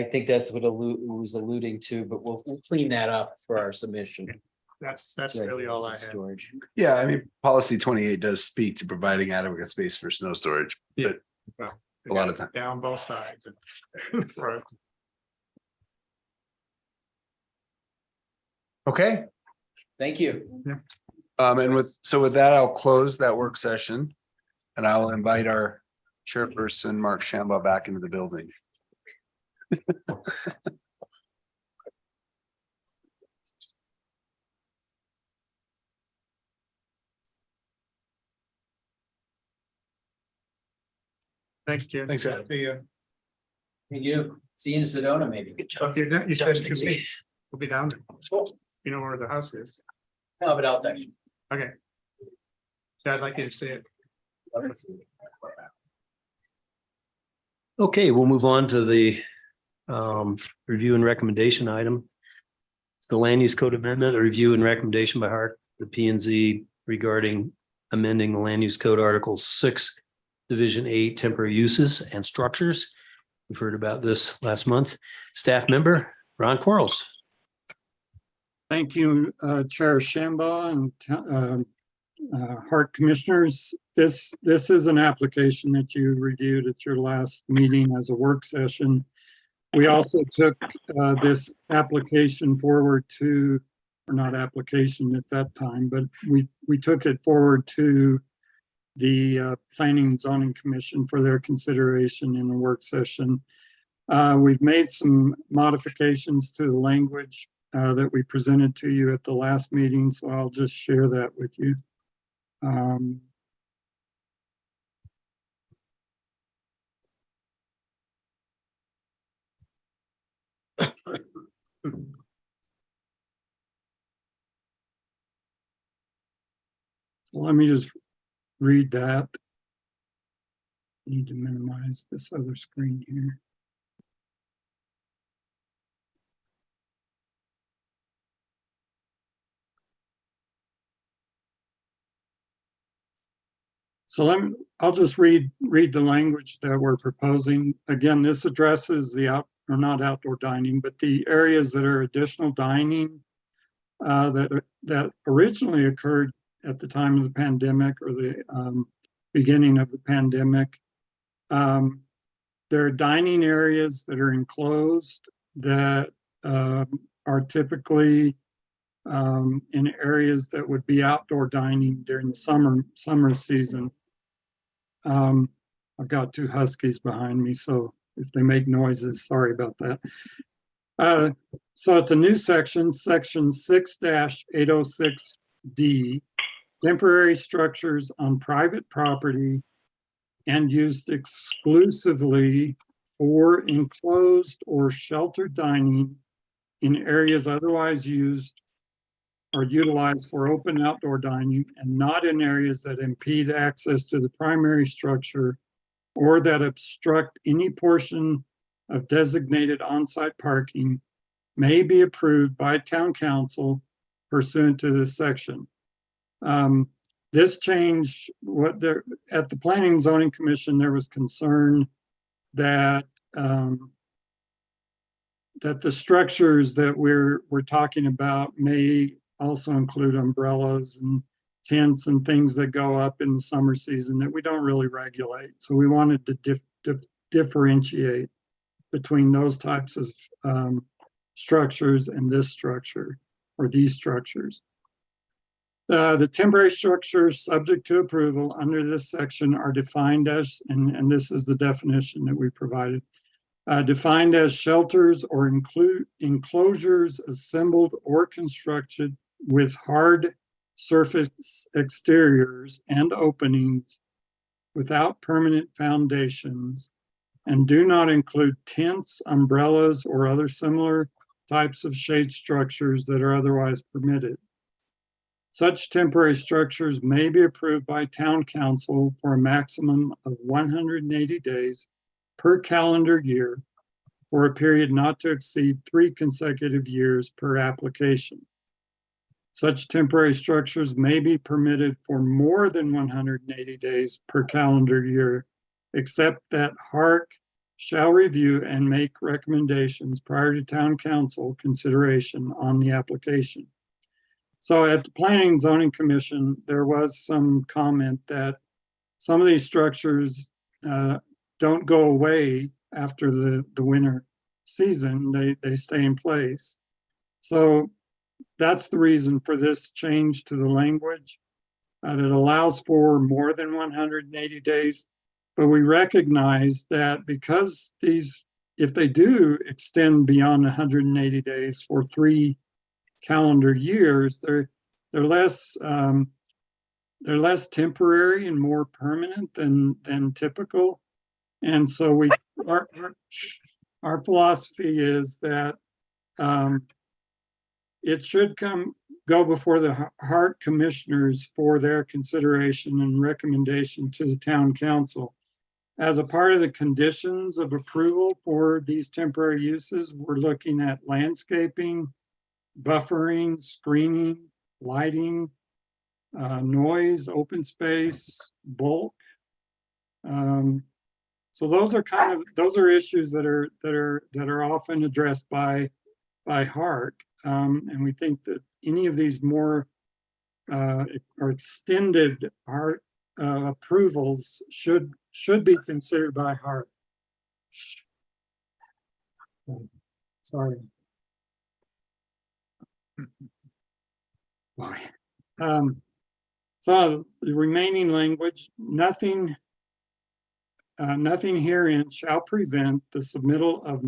think that's what was alluding to, but we'll clean that up for our submission. That's really all I have. Storage. Yeah. I mean, policy 28 does speak to providing adequate space for snow storage, but Well, a lot of time. Down both sides. and front. Okay. Thank you. And with that, I'll close that work session. And I'll invite our chairperson, Mark Shambaugh, back into the building. Thanks, Jim. Thanks, Ed. See you. Thank you. See you in Sedona, maybe. If you're done, you said it could be. We'll be down there. You know where the house is. No, but I'll text you. Okay. Yeah, I'd like you to see it. Okay, we'll move on to the review and recommendation item. The land use code amendment, a review and recommendation by HARC, the P and Z regarding amending the land use code Article 6, Division 8, temporary uses and structures. We've heard about this last month. Staff member Ron Quarles. Thank you, Chair Shambaugh and HARC commissioners. This is an application that you reviewed at your last meeting as a work session. We also took this application forward to, or not application at that time, but we took it forward to the Planning and Zoning Commission for their consideration in a work session. We've made some modifications to the language that we presented to you at the last meeting, so I'll just share that with you. Let me just read that. Need to minimize this other screen here. So I'll just read the language that we're proposing. Again, this addresses the not outdoor dining, but the areas that are additional dining that originally occurred at the time of the pandemic or the beginning of the pandemic. There are dining areas that are enclosed that are typically in areas that would be outdoor dining during the summer season. I've got two huskies behind me, so if they make noises, sorry about that. So it's a new section 6-806D, temporary structures on private property and used exclusively for enclosed or sheltered dining in areas otherwise used or utilized for open outdoor dining and not in areas that impede access to the primary structure or that obstruct any portion of designated on-site parking may be approved by town council pursuant to this section. This change, at the Planning and Zoning Commission, there was concern that that the structures that we're talking about may also include umbrellas and tents and things that go up in the summer season that we don't really regulate. So we wanted to differentiate between those types of structures and this structure or these structures. The temporary structures subject to approval under this section are defined as, and this is the definition that we provided, defined as shelters or enclosures assembled or constructed with hard surface exteriors and openings without permanent foundations and do not include tents, umbrellas, or other similar types of shade structures that are otherwise permitted. Such temporary structures may be approved by town council for a maximum of 180 days per calendar year for a period not to exceed 3 consecutive years per application. Such temporary structures may be permitted for more than 180 days per calendar year, except that HARC shall review and make recommendations prior to town council consideration on the application. So at the Planning and Zoning Commission, there was some comment that some of these structures don't go away after the winter season, they stay in place. So that's the reason for this change to the language that allows for more than 180 days. But we recognize that because these, if they do extend beyond 180 days for 3 calendar years, they're less temporary and more permanent than typical. And so our philosophy is that it should go before the HARC commissioners for their consideration and recommendation to the town council. As a part of the conditions of approval for these temporary uses, we're looking at landscaping, buffering, screening, lighting, noise, open space, bulk. So those are issues that are often addressed by HARC. And we think that any of these more or extended HARC approvals should be considered by HARC. Sorry. So the remaining language, nothing herein shall prevent the submittal of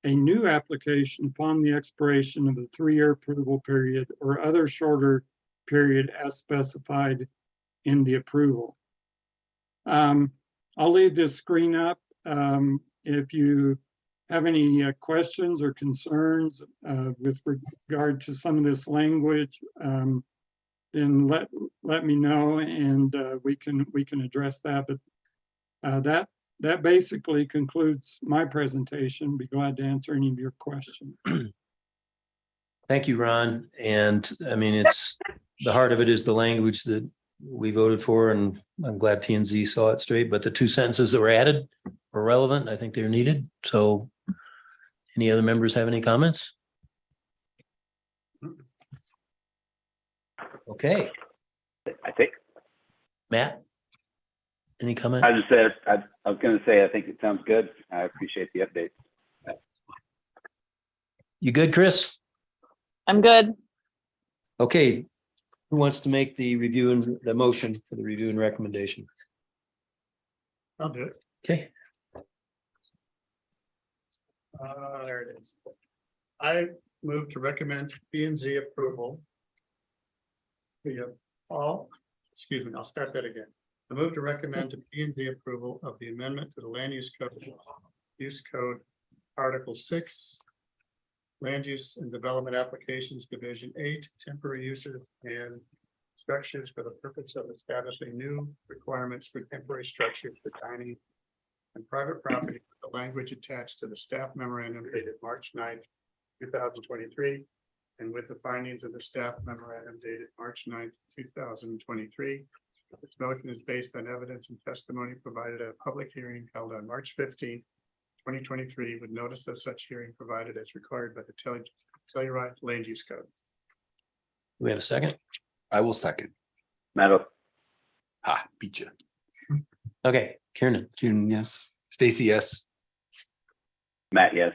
a new application upon the expiration of the 3-year approval period or other shorter period as specified in the approval. I'll leave this screen up. If you have any questions or concerns with regard to some of this language, then let me know, and we can address that. But that basically concludes my presentation. Be glad to answer any of your questions. Thank you, Ron. And I mean, it's the heart of it is the language that we voted for, and I'm glad P and Z saw it straight. But the 2 sentences that were added were relevant. I think they're needed. So, any other members have any comments? Okay, I think, Matt, any comment? I just said, I was going to say, I think it sounds good. I appreciate the update. You good, Chris? I'm good. Okay, who wants to make the review and the motion for the review and recommendation? I'll do it. Okay, There it is. I move to recommend P and Z approval. Excuse me, I'll start that again. I move to recommend to P and Z approval of the amendment to the land use code, Article 6, Land Use and Development Applications, Division 8, temporary uses and structures for the purpose of establishing new requirements for temporary structures for tiny and private property, with the language attached to the staff memorandum dated March 9th, 2023, and with the findings of the staff memorandum dated March 9th, 2023. This motion is based on evidence and testimony provided at a public hearing held on March 15th, 2023, with notice of such hearing provided as required by the Telluride Land Use Code. we have a second. I will second. Matt, Ha, beat you. Okay, Kieran, June, yes. Stacy, yes. Matt, yes.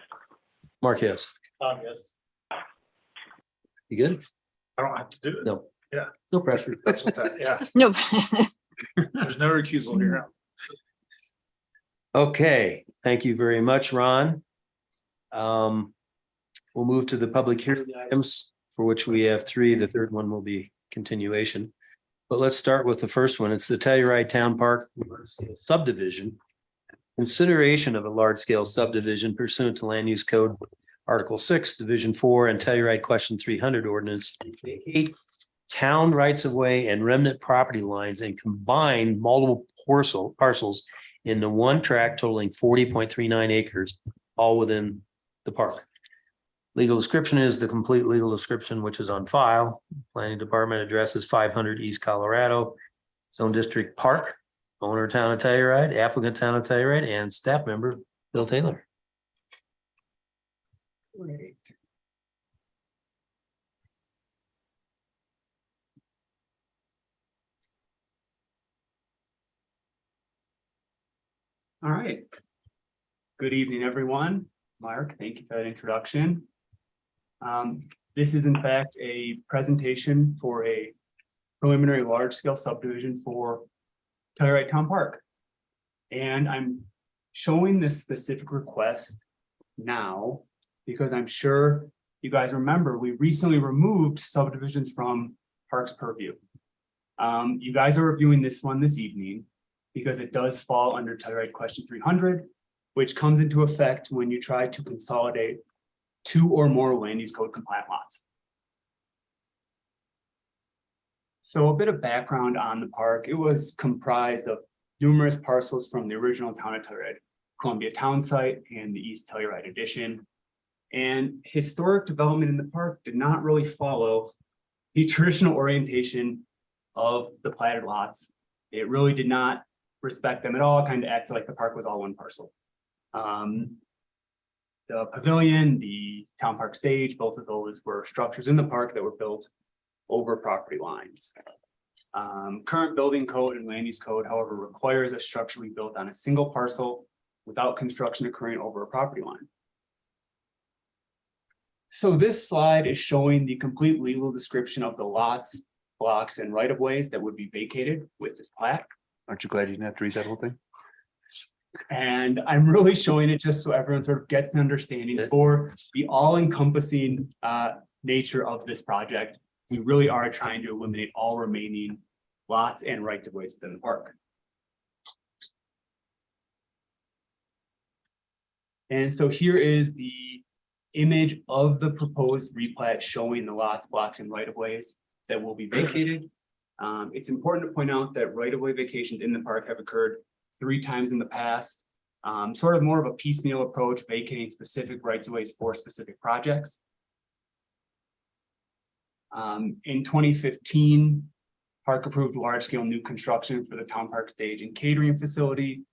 Mark, yes. Yes. You good? I don't have to do it. No. Yeah. No pressure. That's what that, yeah, Nope. there's no recusal here. Okay, thank you very much, Ron. We'll move to the public hearing items, for which we have 3. The third one will be continuation. But let's start with the first one. It's the Telluride Town Park subdivision. Consideration of a large-scale subdivision pursuant to Land Use Code, Article 6, Division 4, and Telluride Question 300 ordinance. Vacate town rights-of-way and remnant property lines and combine multiple parcels into one tract totaling 40.39 acres, all within the park. Legal description is the complete legal description, which is on file. Planning Department address is 500 East Colorado, Zone District Park, owner Town of Telluride, applicant Town of Telluride, and staff member Bill Taylor. Great. All right. Good evening, everyone. Mark, thank you for that introduction. This is in fact a presentation for a preliminary large-scale subdivision for Telluride Town Park. And I'm showing this specific request now because I'm sure you guys remember we recently removed subdivisions from Parks purview. You guys are reviewing this one this evening because it does fall under Telluride Question 300, which comes into effect when you try to consolidate 2 or more land use code compliant lots. So a bit of background on the park. It was comprised of numerous parcels from the original Town of Telluride, Columbia Town Site, and the East Telluride Addition. And historic development in the park did not really follow the traditional orientation of the platted lots. It really did not respect them at all, kind of act like the park was all one parcel. The pavilion, the town park stage, both of those were structures in the park that were built over property lines. Current building code and land use code, however, requires a structure be built on a single parcel without construction occurring over a property line. So this slide is showing the complete legal description of the lots, blocks, and right-of-ways that would be vacated with this plat. Aren't you glad you didn't have to read that whole thing? And I'm really showing it just so everyone sort of gets an understanding for the all-encompassing nature of this project. We really are trying to eliminate all remaining lots and rights of ways within the park. And so here is the image of the proposed replat showing the lots, blocks, and right of ways that will be vacated. It's important to point out that right of way vacations in the park have occurred 3 times in the past. Sort of more of a piecemeal approach, vacating specific rights of ways for specific projects. In 2015, HARC approved large-scale new construction for the town park stage and catering facility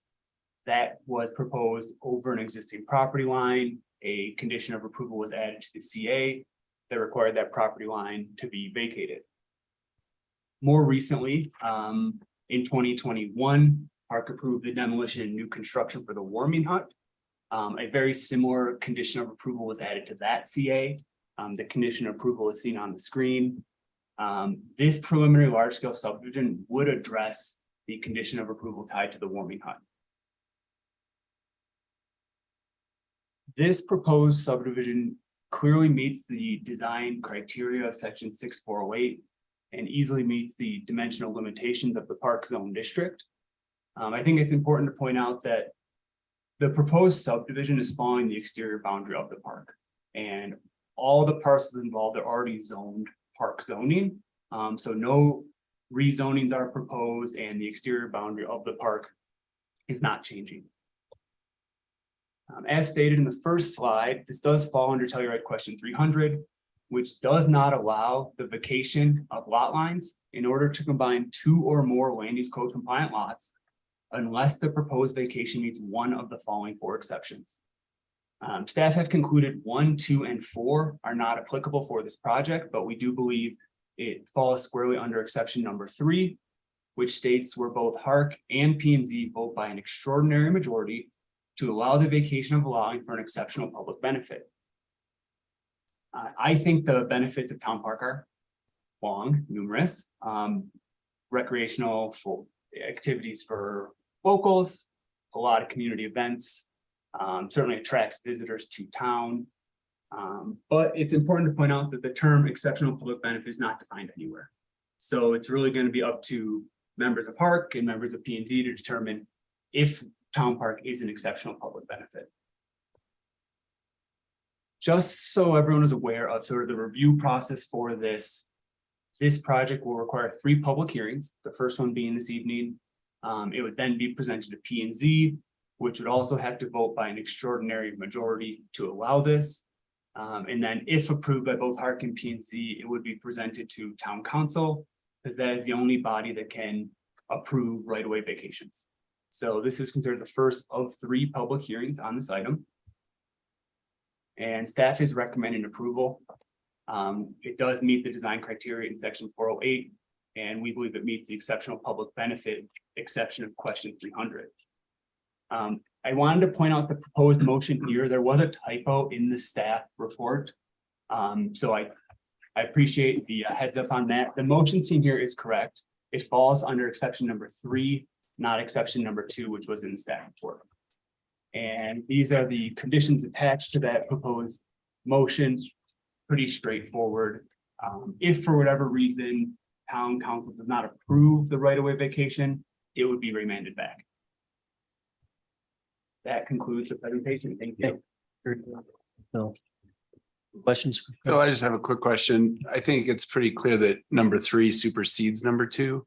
that was proposed over an existing property line. A condition of approval was added to the CA that required that property line to be vacated. More recently, in 2021, HARC approved the demolition and new construction for the warming hut. A very similar condition of approval was added to that CA. The condition of approval is seen on the screen. This preliminary large-scale subdivision would address the condition of approval tied to the warming hut. This proposed subdivision clearly meets the design criteria of section 6408 and easily meets the dimensional limitations of the park zone district. I think it's important to point out that the proposed subdivision is following the exterior boundary of the park, and all the parcels involved are already zoned park zoning. So no rezonings are proposed, and the exterior boundary of the park is not changing. As stated in the first slide, this does fall under Telluride question 300, which does not allow the vacation of lot lines in order to combine 2 or more land use code compliant lots, unless the proposed vacation meets one of the following 4 exceptions. Staff have concluded 1, 2, and 4 are not applicable for this project, but we do believe it falls squarely under exception number 3, which states where both HARC and P&Z vote by an extraordinary majority to allow the vacation of allowing for an exceptional public benefit. I think the benefits of town park are long, numerous. Recreational activities for locals, a lot of community events, certainly attracts visitors to town. But it's important to point out that the term exceptional public benefit is not defined anywhere. So it's really going to be up to members of HARC and members of P&Z to determine if town park is an exceptional public benefit. Just so everyone is aware of sort of the review process for this project will require 3 public hearings, the first one being this evening. It would then be presented to P&Z, which would also have to vote by an extraordinary majority to allow this. And then if approved by both HARC and P&Z, it would be presented to town council, because that is the only body that can approve right-of-way vacations. So this is considered the first of 3 public hearings on this item. And staff is recommending approval. It does meet the design criteria in section 408, and we believe it meets the exceptional public benefit exception of question 300. I wanted to point out the proposed motion here. There was a typo in the staff report. So I appreciate the heads up on that. The motion seen here is correct. It falls under exception number 3, not exception number 2, which was in the staff report. And these are the conditions attached to that proposed motion. Pretty straightforward. If for whatever reason town council does not approve the right-of-way vacation, it would be remanded back. That concludes the presentation. Thank you. No questions? Phil, I just have a quick question. I think it's pretty clear that number 3 supersedes number 2.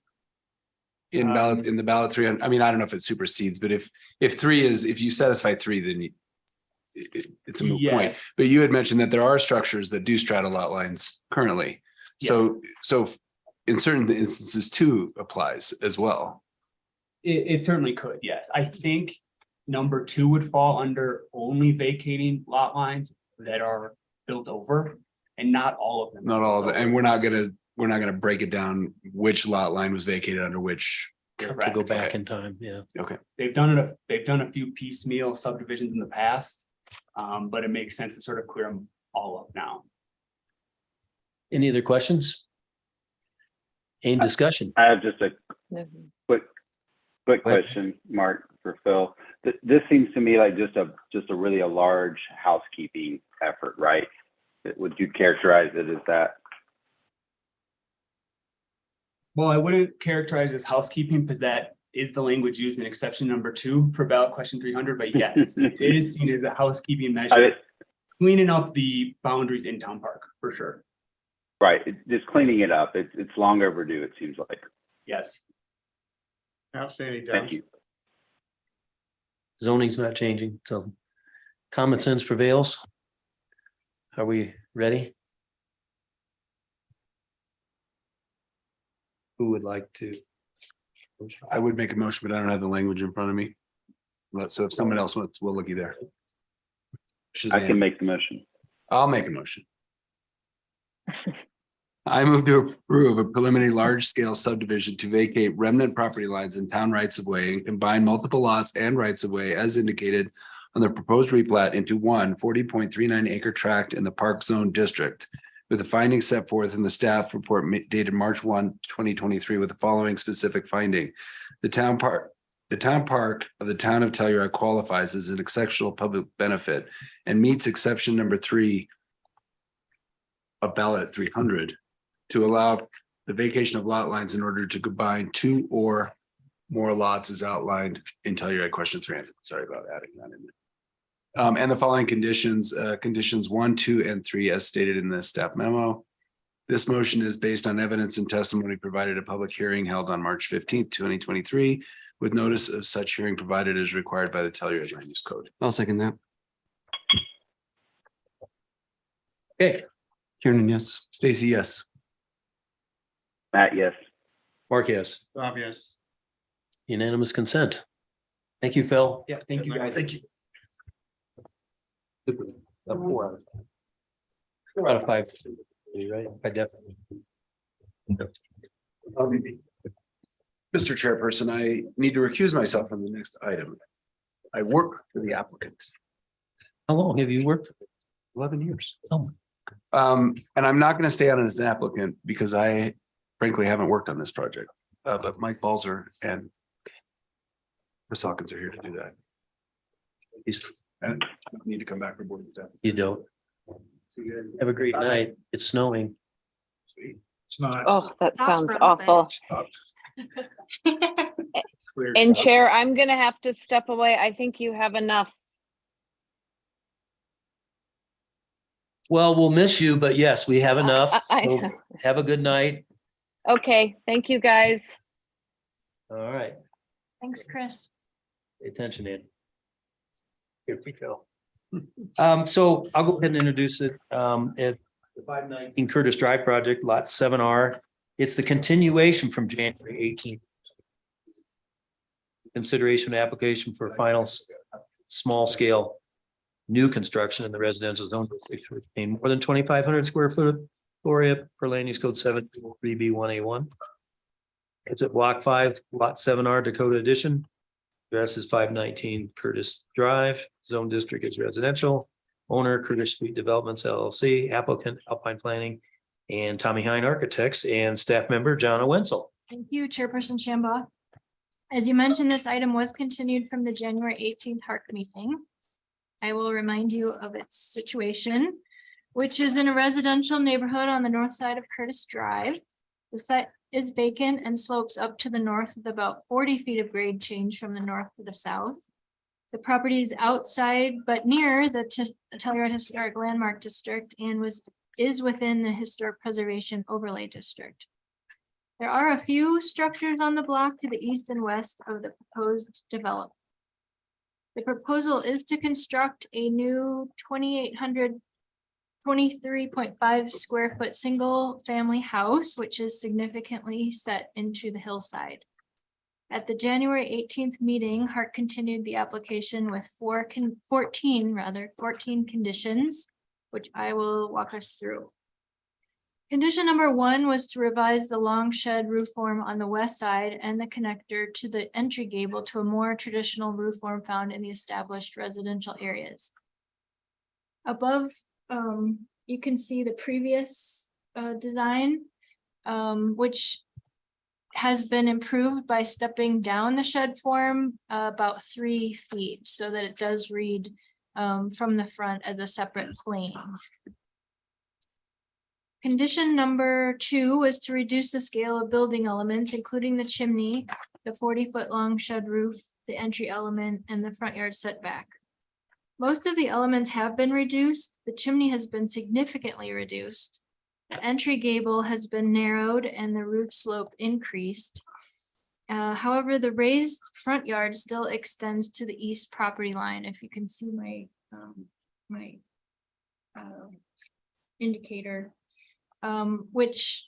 In the ballot 3, I mean, I don't know if it supersedes, but if 3 is, if you satisfy 3, then it's a moot point. Yes. But you had mentioned that there are structures that do straddle lot lines currently. So in certain instances 2 applies as well. It certainly could, yes. I think number 2 would fall under only vacating lot lines that are built over and not all of them. Not all of it, and we're not gonna break it down which lot line was vacated under which. To go Correct. back in time, yeah. Okay, They've done a few piecemeal subdivisions in the past. But it makes sense to sort of clear them all up now. Any other questions? Any discussion? I have just a Mhm. quick question, Mark, for Phil. This seems to me like just a really large housekeeping effort, right? Would you characterize it as that? Well, I wouldn't characterize as housekeeping because that is the language used in exception number 2 for ballot question 300, but yes, it is seen as a housekeeping measure. Cleaning up the boundaries in Town Park, for sure. Right, just cleaning it up. It's long overdue, it seems like. Yes. Outstanding, Thank Dennis. you. Zoning's not changing, so common sense prevails. Are we ready? Who would like to? I would make a motion, but I don't have the language in front of me. So if someone else wants, we'll look you there. I can make the motion. I'll make a motion. I move to approve a preliminary large-scale subdivision to vacate remnant property lines in town rights of way and combine multiple lots and rights of way as indicated on the proposed replat into one 40.39 acre tract in the Park Zone District, with the findings set forth in the staff report dated March 1, 2023, with the following specific finding. The town park of the town of Telluride qualifies as an exceptional public benefit and meets exception number 3 of ballot 300 to allow the vacation of lot lines in order to combine 2 or more lots as outlined in Telluride question 300. Sorry about adding that in there. And the following conditions, conditions 1, 2, and 3 as stated in the staff memo. This motion is based on evidence and testimony provided at a public hearing held on March 15th, 2023, with notice of such hearing provided as required by the Telluride Land Use Code. I'll second that. Okay, Kieran, yes. Stacy, yes. Matt, yes. Mark, yes. Bob, yes. Unanimous consent. Thank you, Phil. Yeah, thank you guys. Thank you. 4 out of 5. 4 out of 5. Right? I definitely. Mr. Chairperson, I need to recuse myself from the next item. I work for the applicant. How long have you worked for? 11 years. Oh. And I'm not going to stay on as an applicant because I frankly haven't worked on this project. But Mike Balzer and Chris Hawkins are here to do that. And I don't need to come back for board staff. You don't. See you guys. Have a great night. It's snowing. Sweet. It's not. Oh, that Stop sounds for a minute. awful. It's clear. And Chair, I'm gonna have to step away. I think you have enough. Well, we'll miss you, but yes, we have enough. I So know. have a good night. Okay, thank you, guys. All right. Thanks, Chris. Pay attention, Ed. Here we go. So I'll go ahead and introduce it. At the 519 Curtis Drive project, lot 7R. It's the continuation from January 18th. Consideration application for final small scale new construction in the residential zone district to obtain more than 2,500 square foot area per land use code 743B1A1. It's at block 5, lot 7R, Dakota Edition. Address is 519 Curtis Drive. Zone district is residential. Owner Curtis Street Developments LLC. Applicant Alpine Planning and Tommy Hine Architects and staff member Jonna Wenzel. Thank you, Chairperson Shambaugh. As you mentioned, this item was continued from the January 18th HARC meeting. I will remind you of its situation, which is in a residential neighborhood on the north side of Curtis Drive. The site is vacant and slopes up to the north with about 40 feet of grade change from the north to the south. The property is outside but near the Telluride Historic Landmark District and is within the Historic Preservation Overlay District. There are a few structures on the block to the east and west of the proposed development. The proposal is to construct a new 2,823.5 square foot single family house, which is significantly set into the hillside. At the January 18th meeting, HARC continued the application with 14 conditions, which I will walk us through. Condition number 1 was to revise the long shed roof form on the west side and the connector to the entry gable to a more traditional roof form found in the established residential areas. Above, you can see the previous design, which has been improved by stepping down the shed form about 3 feet so that it does read from the front as a separate plane. Condition number 2 was to reduce the scale of building elements, including the chimney, the 40-foot long shed roof, the entry element, and the front yard setback. Most of the elements have been reduced. The chimney has been significantly reduced. The entry gable has been narrowed and the roof slope increased. However, the raised front yard still extends to the east property line. If you can see my indicator, which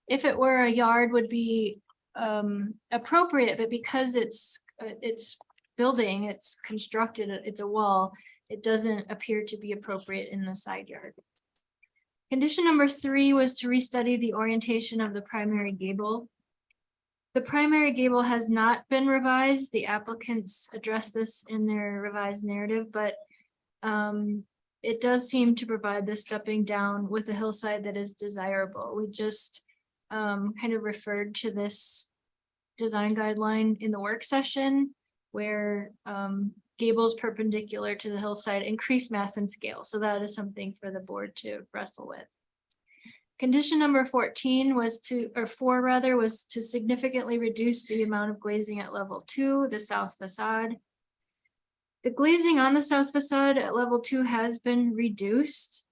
if it were a yard would be appropriate, but because it's building, it's constructed, it's a wall, it doesn't appear to be appropriate in the side yard. Condition number 3 was to restudy the orientation of the primary gable. The primary gable has not been revised. The applicants addressed this in their revised narrative, but it does seem to provide the stepping down with a hillside that is desirable. We just kind of referred to this design guideline in the work session where gables perpendicular to the hillside increase mass and scale. So that is something for the board to wrestle with. Condition number 14 was to, or 4 rather, was to significantly reduce the amount of glazing at level 2, the south facade. The glazing on the south facade at level 2 has been reduced.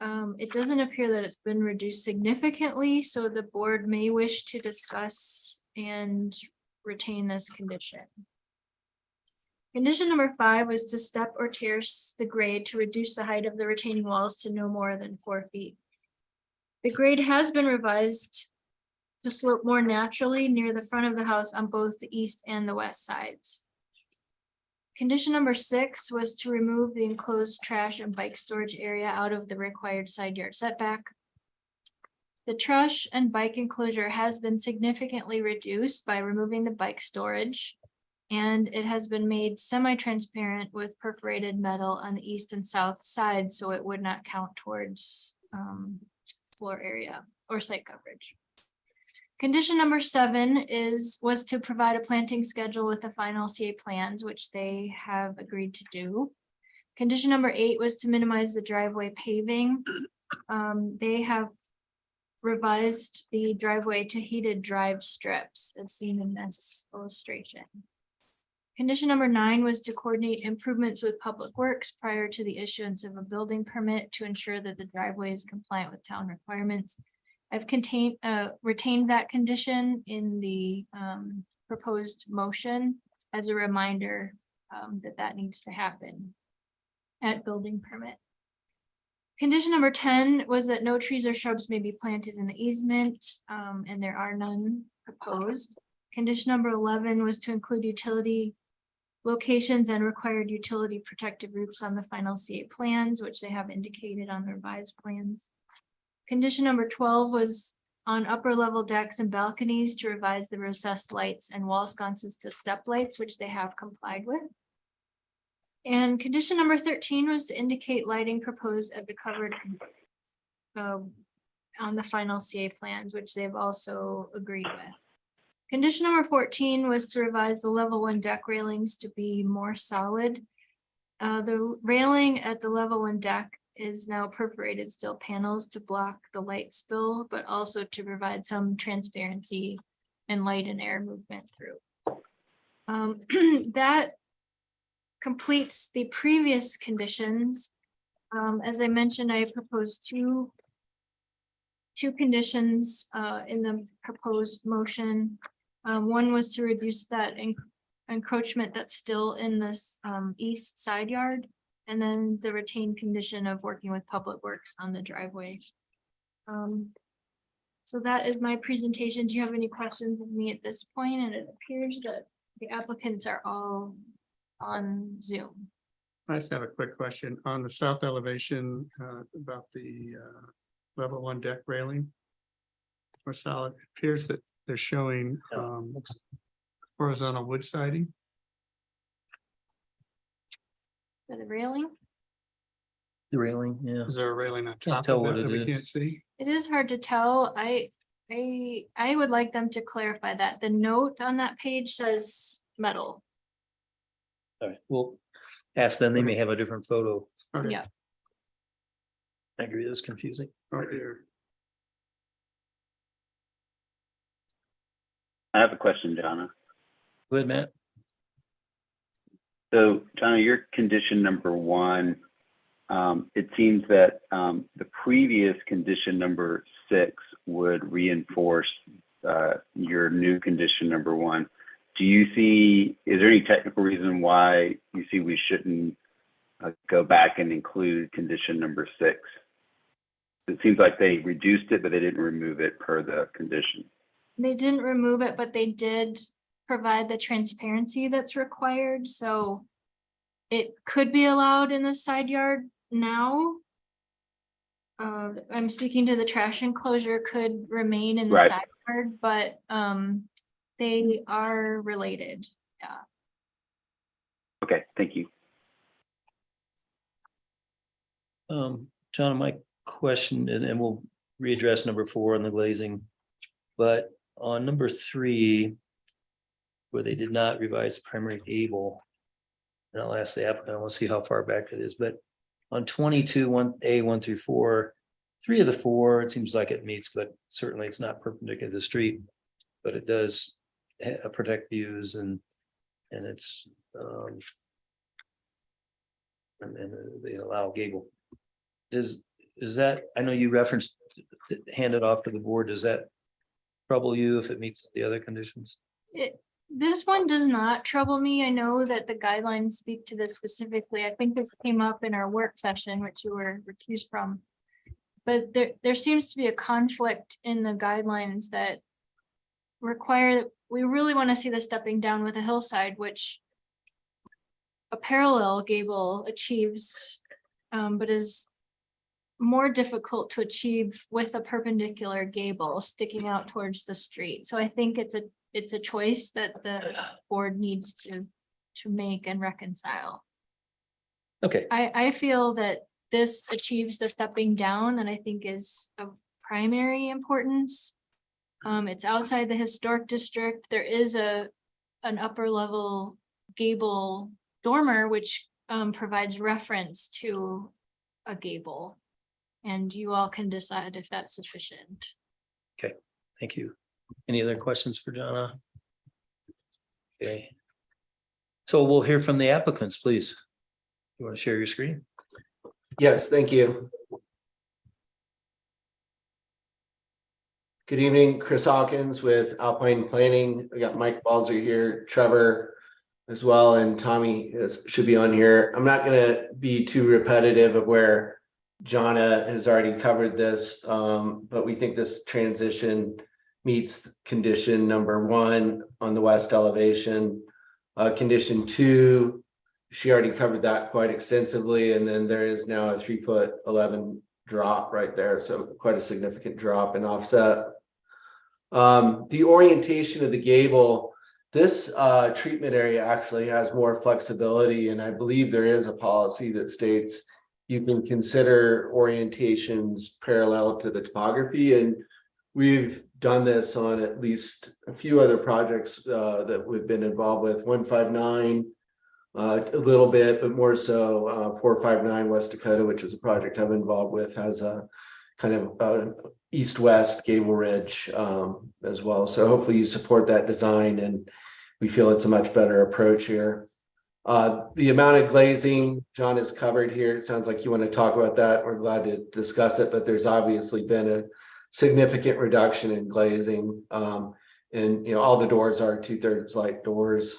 It doesn't appear that it's been reduced significantly, so the board may wish to discuss and retain this condition. Condition number 5 was to step or terrace the grade to reduce the height of the retaining walls to no more than 4 feet. The grade has been revised to slope more naturally near the front of the house on both the east and the west sides. Condition number 6 was to remove the enclosed trash and bike storage area out of the required side yard setback. The trash and bike enclosure has been significantly reduced by removing the bike storage, and it has been made semi-transparent with perforated metal on the east and south side, so it would not count towards floor area or site coverage. Condition number 7 was to provide a planting schedule with the final CA plans, which they have agreed to do. Condition number 8 was to minimize the driveway paving. They have revised the driveway to heated drive strips as seen in this illustration. Condition number 9 was to coordinate improvements with Public Works prior to the issuance of a building permit to ensure that the driveway is compliant with town requirements. I've retained that condition in the proposed motion as a reminder that needs to happen at building permit. Condition number 10 was that no trees or shrubs may be planted in the easement, and there are none proposed. Condition number 11 was to include utility locations and required utility protective roofs on the final CA plans, which they have indicated on the revised plans. Condition number 12 was on upper level decks and balconies to revise the recessed lights and wall sconces to step lights, which they have complied with. And condition number 13 was to indicate lighting proposed at the covered on the final CA plans, which they've also agreed with. Condition number 14 was to revise the level 1 deck railings to be more solid. The railing at the level 1 deck is now perforated steel panels to block the light spill, but also to provide some transparency and light and air movement through. That completes the previous conditions. As I mentioned, I have proposed two conditions in the proposed motion. One was to reduce that encroachment that's still in this east side yard, and then the retained condition of working with Public Works on the driveway. So that is my presentation. Do you have any questions of me at this point? And it appears that the applicants are all on Zoom. I just have a quick question on the south elevation, about the, level 1 deck railing. Or solid, it appears that they're showing, horizontal wood siding. For the railing, The railing, yeah. Is there a railing on Can't top tell of what that that it we is. can't see? it is hard to tell. I would like them to clarify that. The note on that page says metal. All right, we'll ask them. They may have a different photo. Okay. Yeah. I agree, that's confusing. Right here. I have a question, Jonna. Go ahead, Matt. So, Jonna, your condition number 1, it seems that the previous condition number 6 would reinforce your new condition number 1. Do you see, is there any technical reason why you see we shouldn't go back and include condition number 6? It seems like they reduced it, but they didn't remove it per the condition. They didn't remove it, but they did provide the transparency that's required, so it could be allowed in the side yard now. I'm speaking to the trash enclosure could remain in the Right. side yard, but they are related. Yeah. Okay, thank you. John, my question, and we'll readdress number 4 on the glazing. But on number 3, where they did not revise the primary gable, and I'll ask the applicant, I want to see how far back it is, but on 22, 1A, 1 through 4, 3 of the 4, it seems like it meets, but certainly it's not perpendicular to the street. But it does protect views and it's and they allow gable. Is that, I know you referenced hand it off to the board, does that trouble you if it meets the other conditions? This one does not trouble me. I know that the guidelines speak to this specifically. I think this came up in our work session, which you were recused from. But there seems to be a conflict in the guidelines that require, we really want to see the stepping down with a hillside, which a parallel gable achieves, but is more difficult to achieve with a perpendicular gable sticking out towards the street. So I think it's a choice that the board needs to make and reconcile. Okay, I feel that this achieves the stepping down that I think is of primary importance. It's outside the historic district. There is an upper level gable dormer, which provides reference to a gable. And you all can decide if that's sufficient. okay, thank you. Any other questions for Jonna? Okay. So we'll hear from the applicants, please. You want to share your screen? Yes, thank you. Good evening, Chris Hawkins with Alpine Planning. We got Mike Balzer here, Trevor as well, and Tommy should be on here. I'm not going to be too repetitive of where Jonna has already covered this, but we think this transition meets condition number 1 on the west elevation. Condition 2, she already covered that quite extensively, and then there is now a 3'11" drop right there, so quite a significant drop in offset. The orientation of the gable, this treatment area actually has more flexibility, and I believe there is a policy that states you can consider orientations parallel to the topography, and we've done this on at least a few other projects that we've been involved with. 159, a little bit, but more so 459 West Dakota, which is a project I'm involved with, has a kind of east-west gable ridge as well. So hopefully you support that design, and we feel it's a much better approach here. The amount of glazing John has covered here, it sounds like you want to talk about that. We're glad to discuss it, but there's obviously been a significant reduction in glazing. And all the doors are 2/3 light doors.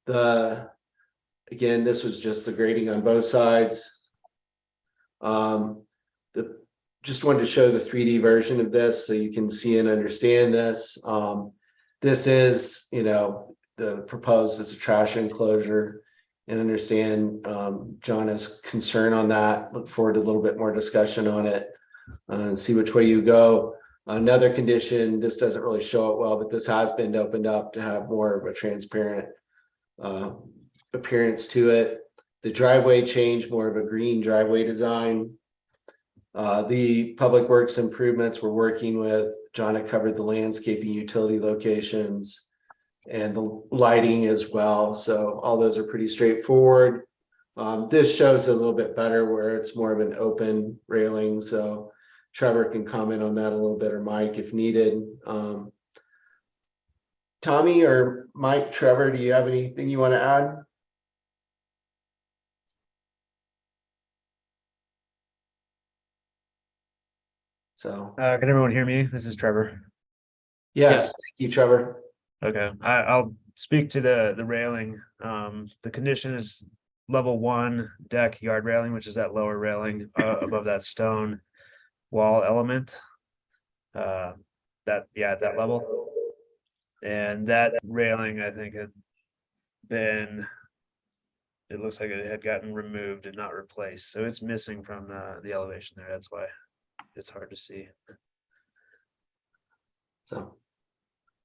Again, this was just the grading on both sides. The just wanted to show the 3D version of this so you can see and understand this. This is, the proposed as a trash enclosure, and understand Jonna's concern on that. Look forward to a little bit more discussion on it and see which way you go. Another condition, this doesn't really show it well, but this has been opened up to have more of a transparent appearance to it. The driveway change, more of a green driveway design. The public works improvements we're working with, Jonna covered the landscaping, utility locations, and the lighting as well. So all those are pretty straightforward. This shows a little bit better where it's more of an open railing. So Trevor can comment on that a little bit, or Mike if needed. Tommy or Mike, Trevor, do you have anything you want to add? So, Can everyone hear me? This is Trevor. yes, thank you, Trevor. Okay, I'll speak to the railing. The condition is level 1 deck yard railing, which is that lower railing above that stone wall element. At that level. And that railing, I think, had been, it looks like it had gotten removed and not replaced. So it's missing from the elevation there. That's why it's hard to see. So,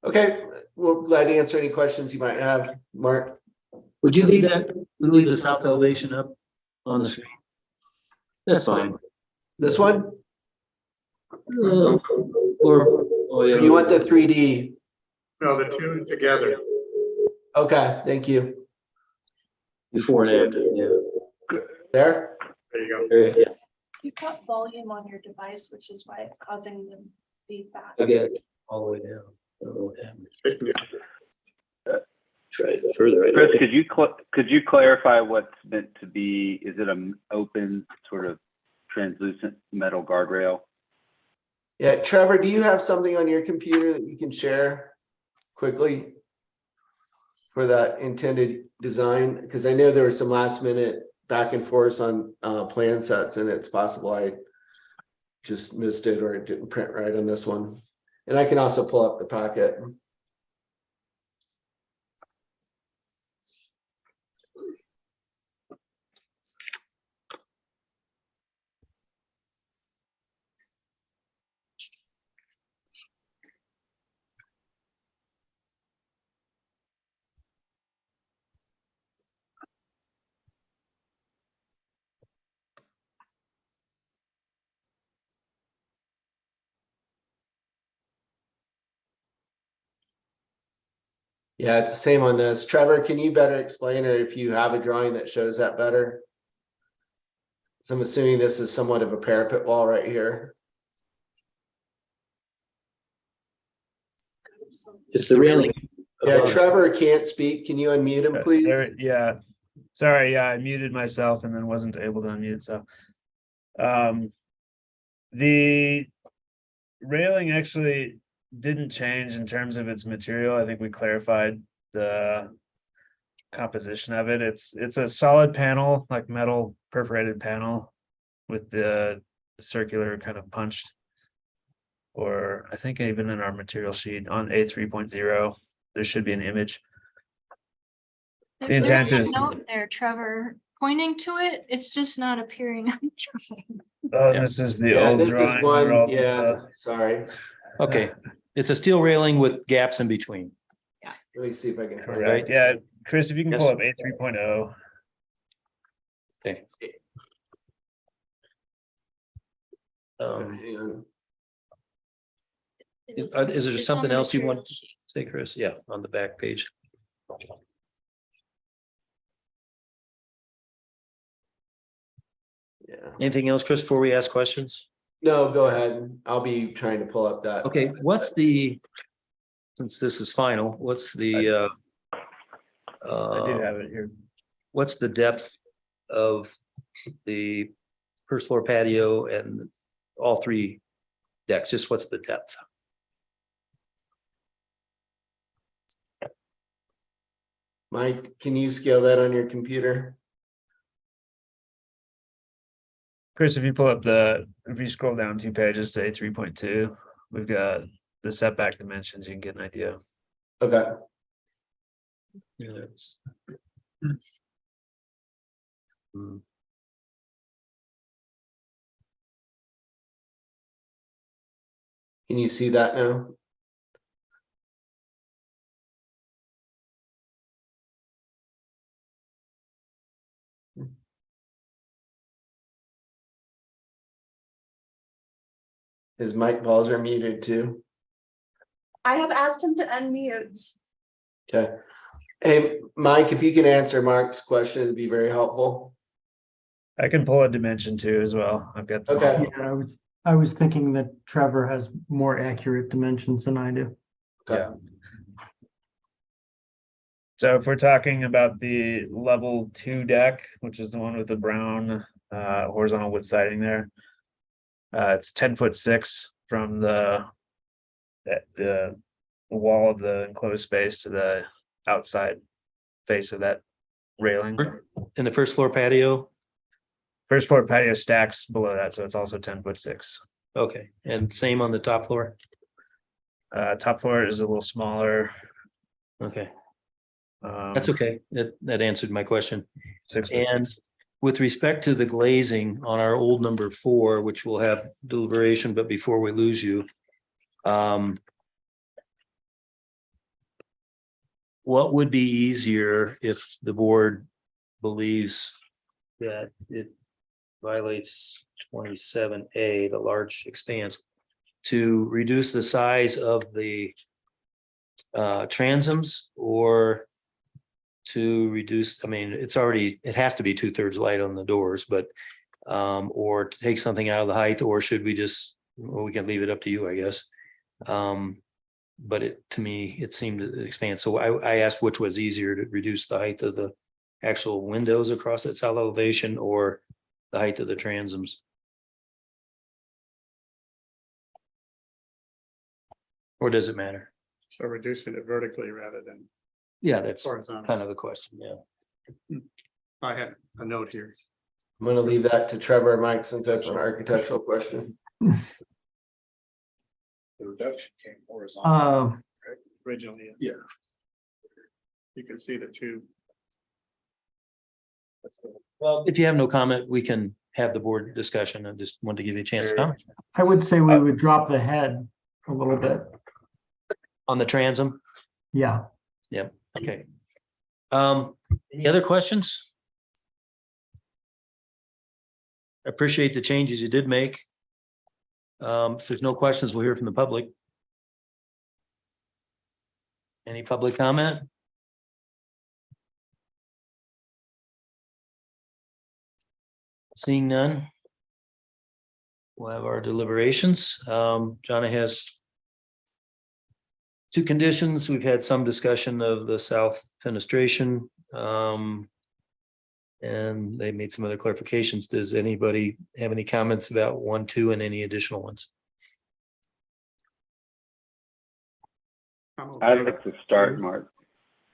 okay, we're glad to answer any questions you might have. Mark? Would you leave the south elevation up on the screen? That's fine. This one? You want the 3D? No, the two together. Okay, thank you. Before and after, yeah. There? There you go. Yeah, You've got volume on your device, which is why it's causing the feedback. I get it all the way down. I don't know what happened. Try it further. Chris, could you clarify what's meant to be? Is it an open sort of translucent metal guardrail? Yeah, Trevor, do you have something on your computer that you can share quickly for that intended design? Because I know there was some last minute back and forth on plan sets, and it's possible I just missed it or it didn't print right on this one. And I can also pull up the packet. Yeah, it's the same on this. Trevor, can you better explain, or if you have a drawing that shows that better? So I'm assuming this is somewhat of a parapet wall right here. It's the railing. Yeah, Trevor can't speak. Can you unmute him, please? Yeah, sorry, I muted myself and then wasn't able to unmute. So the railing actually didn't change in terms of its material. I think we clarified the composition of it. It's a solid panel, like metal perforated panel with the circular kind of punched, or I think even in our material sheet on A3.0, there should be an image. The intent There's is, a note there, Trevor, pointing to it. It's just not appearing on the drawing. oh, this is the Yeah, old this is drawing. one. Yeah, sorry. Okay, it's a steel railing with gaps in between. Let me see if I can. Correct. Yeah, Chris, if you can Yes. pull up A3.0. Okay. Hang on. Is there It's something on the else you material want to sheet. say, Chris? Yeah, on the back page. Yeah. Anything else, Chris, before we ask questions? No, go ahead. I'll be trying to pull up that. Okay, since this is final, what's the I do have it here. what's the depth of the first floor patio and all three decks? Just what's the depth? Mike, can you scale that on your computer? Chris, if you scroll down 2 pages to A3.2, we've got the setback dimensions. You can get an idea. Okay, Yeah, that's- Hmm. can you see that now? Is Mike Balzer muted too? I have asked him to unmute. Okay. Hey, Mike, if you can answer Mark's question, it'd be very helpful. I can pull a dimension too as well. I've got the Okay. model. Yeah, I was thinking that Trevor has more accurate dimensions than I do. Okay. Yeah. So if we're talking about the level 2 deck, which is the one with the brown horizontal wood siding there, it's 10'6" from the wall of the enclosed space to the outside face of that railing. And the first floor patio, First floor patio stacks below that, so it's also 10'6". okay, and same on the top floor, Top floor is a little smaller. okay, that's okay, that answered my question. 6'6". And with respect to the glazing on our old number 4, which will have deliberation, but before we lose you. What would be easier if the board believes that it violates 27A, the large expanse, to reduce the size of the transoms, or to reduce, I mean, it has to be 2/3 light on the doors, but or to take something out of the height, or should we just, well, we can leave it up to you, I guess. But to me, it seemed to expand. So I asked which was easier, to reduce the height of the actual windows across that south elevation, or the height of the transoms. Or does it matter? So reducing it vertically rather than Yeah, that's horizontal. kind of the question, yeah. I have a note here. I'm gonna leave that to Trevor and Mike since that's an architectural question. The reduction came horizontal. Originally. Yeah. You can see the two. Well, if you have no comment, we can have the board discussion. I just wanted to give you a chance to comment I would say we would drop the head a little bit. on the transom. Yeah. Yep, okay. Any other questions? I appreciate the changes you did make. If there's no questions, we'll hear from the public. Any public comment? Seeing none. We'll have our deliberations. Jonna has 2 conditions. We've had some discussion of the south fenestration. And they made some other clarifications. Does anybody have any comments about 1, 2, and any additional ones? I'd like to start, Mark.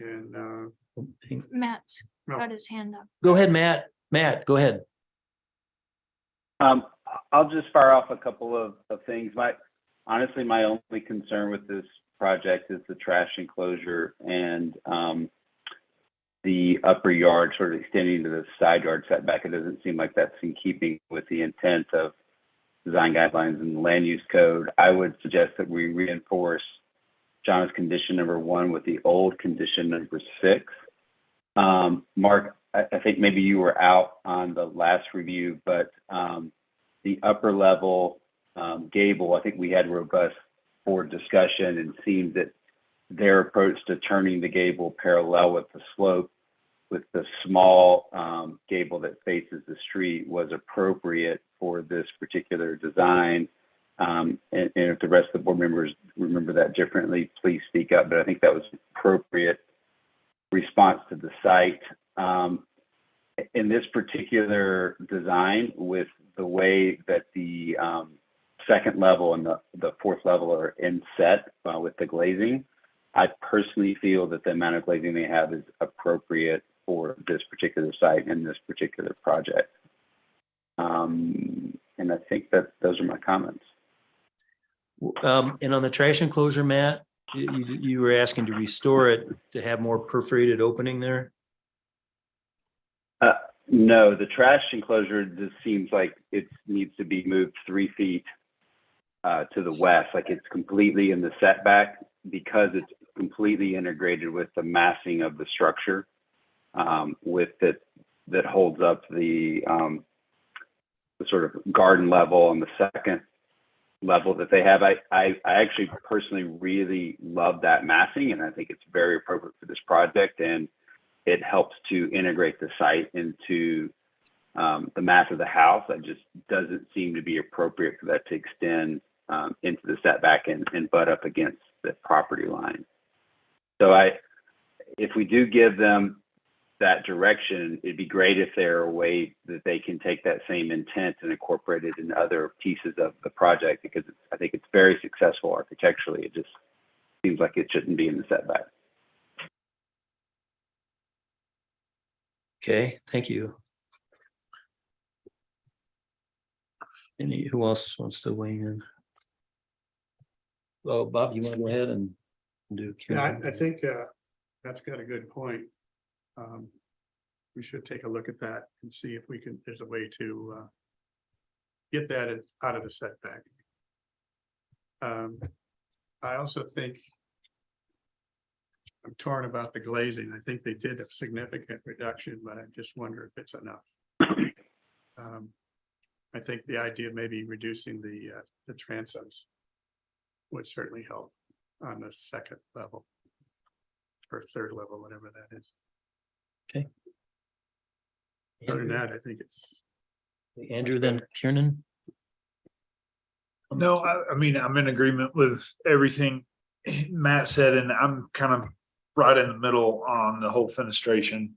And Matt's got his hand up. Go ahead, Matt. Matt, go ahead. I'll just fire off a couple of things. Honestly, my only concern with this project is the trash enclosure and the upper yard sort of extending to the side yard setback. It doesn't seem like that's in keeping with the intent of design guidelines and the land use code. I would suggest that we reinforce John's condition number 1 with the old condition number 6. Mark, I think maybe you were out on the last review, but the upper level gable, I think we had robust board discussion, and seemed that their approach to turning the gable parallel with the slope with the small gable that faces the street was appropriate for this particular design. And if the rest of the board members remember that differently, please speak up, but I think that was appropriate response to the site. In this particular design, with the way that the second level and the 4th level are inset with the glazing, I personally feel that the amount of glazing they have is appropriate for this particular site and this particular project. And I think that those are my comments. And on the trash enclosure, Matt, you were asking to restore it to have more perforated opening there? No, the trash enclosure just seems like it needs to be moved 3 feet to the west, like it's completely in the setback because it's completely integrated with the massing of the structure with it that holds up the sort of garden level on the second level that they have. I actually personally really love that massing, and I think it's very appropriate for this project, and it helps to integrate the site into the mass of the house. It just doesn't seem to be appropriate for that to extend into the setback and butt up against the property line. So if we do give them that direction, it'd be great if there are a way that they can take that same intent and incorporate it in other pieces of the project, because I think it's very successful architecturally. It just seems like it shouldn't be in the setback. Okay, thank you. Who else wants to weigh in? Well, Bob, you want to go ahead and do? Yeah, I think that's got a good point. We should take a look at that and see if there's a way to get that out of the setback. I also think I'm torn about the glazing. I think they did a significant reduction, but I just wonder if it's enough. I think the idea of maybe reducing the transoms would certainly help on the second level or third level, whatever that is. Okay. Other than that, I think it's. Andrew, then Kiernan? No, I mean, I'm in agreement with everything Matt said, and I'm kind of right in the middle on the whole fenestration.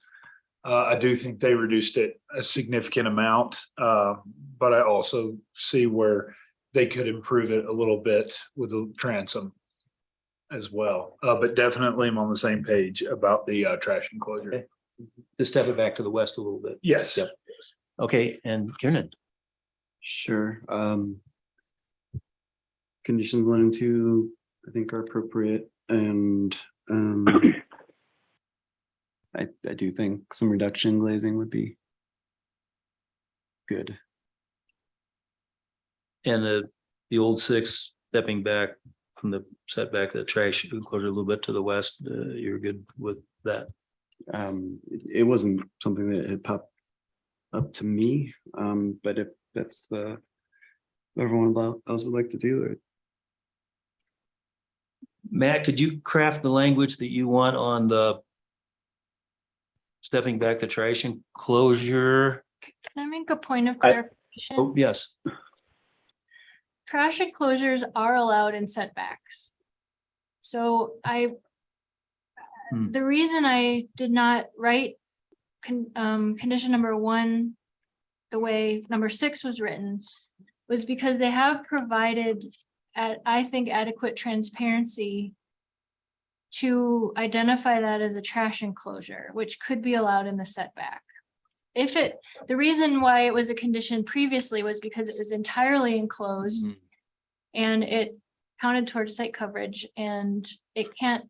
I do think they reduced it a significant amount, but I also see where they could improve it a little bit with the transom as well. But definitely I'm on the same page about the trash enclosure. Okay. Just step it back to the west a little bit. Yes. Yep. Okay, and Kiernan? Sure. Conditions 1 and 2, I think are appropriate, and I do think some reduction in glazing would be good. And the old 6, stepping back from the setback, the trash enclosure a little bit to the west, you're good with that? It wasn't something that had popped up to me, but if that's everyone else would like to do it. Matt, could you craft the language that you want on the stepping back the trash enclosure? Can I make a point of clarification? Oh, yes. Trash enclosures are allowed in setbacks. So the reason I did not write condition number 1 the way number 6 was written was because they have provided I think adequate transparency to identify that as a trash enclosure, which could be allowed in the setback. The reason why it was a condition previously was because it was entirely enclosed and it counted towards site coverage, and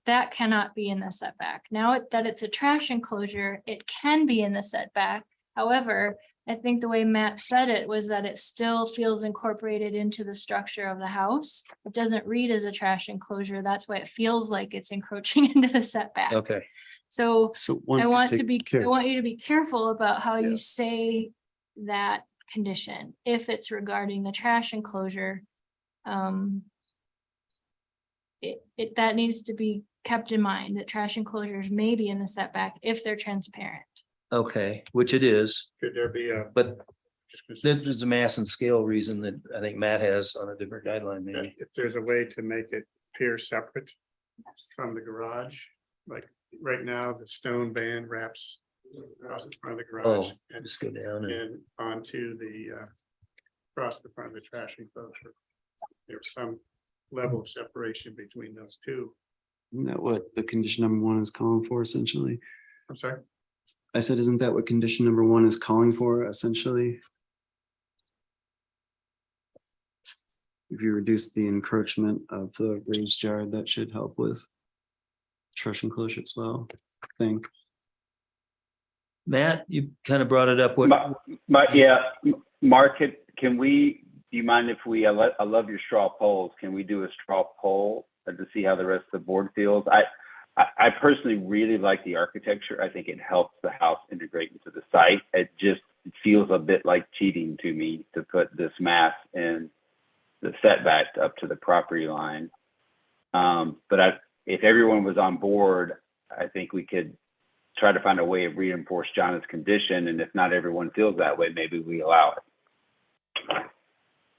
that cannot be in the setback. Now that it's a trash enclosure, it can be in the setback. However, I think the way Matt said it was that it still feels incorporated into the structure of the house. It doesn't read as a trash enclosure. That's why it feels like it's encroaching into the setback. Okay. So I want you to be careful about how you Yeah. say that condition. If it's regarding the trash enclosure, that needs to be kept in mind, that trash enclosures may be in the setback if they're transparent. Okay, which it is, Could there be but there's a mass and scale reason that I think Matt has on a different guideline, maybe. if there's a way to make it appear separate from the garage, like right now, the stone band wraps across the front of the garage Oh, and just go down and onto the across the front of the trash enclosure. There's some level of separation between those two. Isn't that what the condition number 1 is calling for essentially? I'm sorry. I said, isn't that what condition number 1 is calling for essentially? if you reduce the encroachment of the raised yard, that should help with truss enclosure as well, I think. Matt, you kind of brought it up. Mark, can we, do you mind if we, I love your straw polls. Can we do a straw poll to see how the rest of the board feels? I personally really like the architecture. I think it helps the house integrate into the site. It feels a bit like cheating to me to put this mass in the setback up to the property line. But if everyone was on board, I think we could try to find a way of reinforce John's condition. And if not everyone feels that way, maybe we allow it.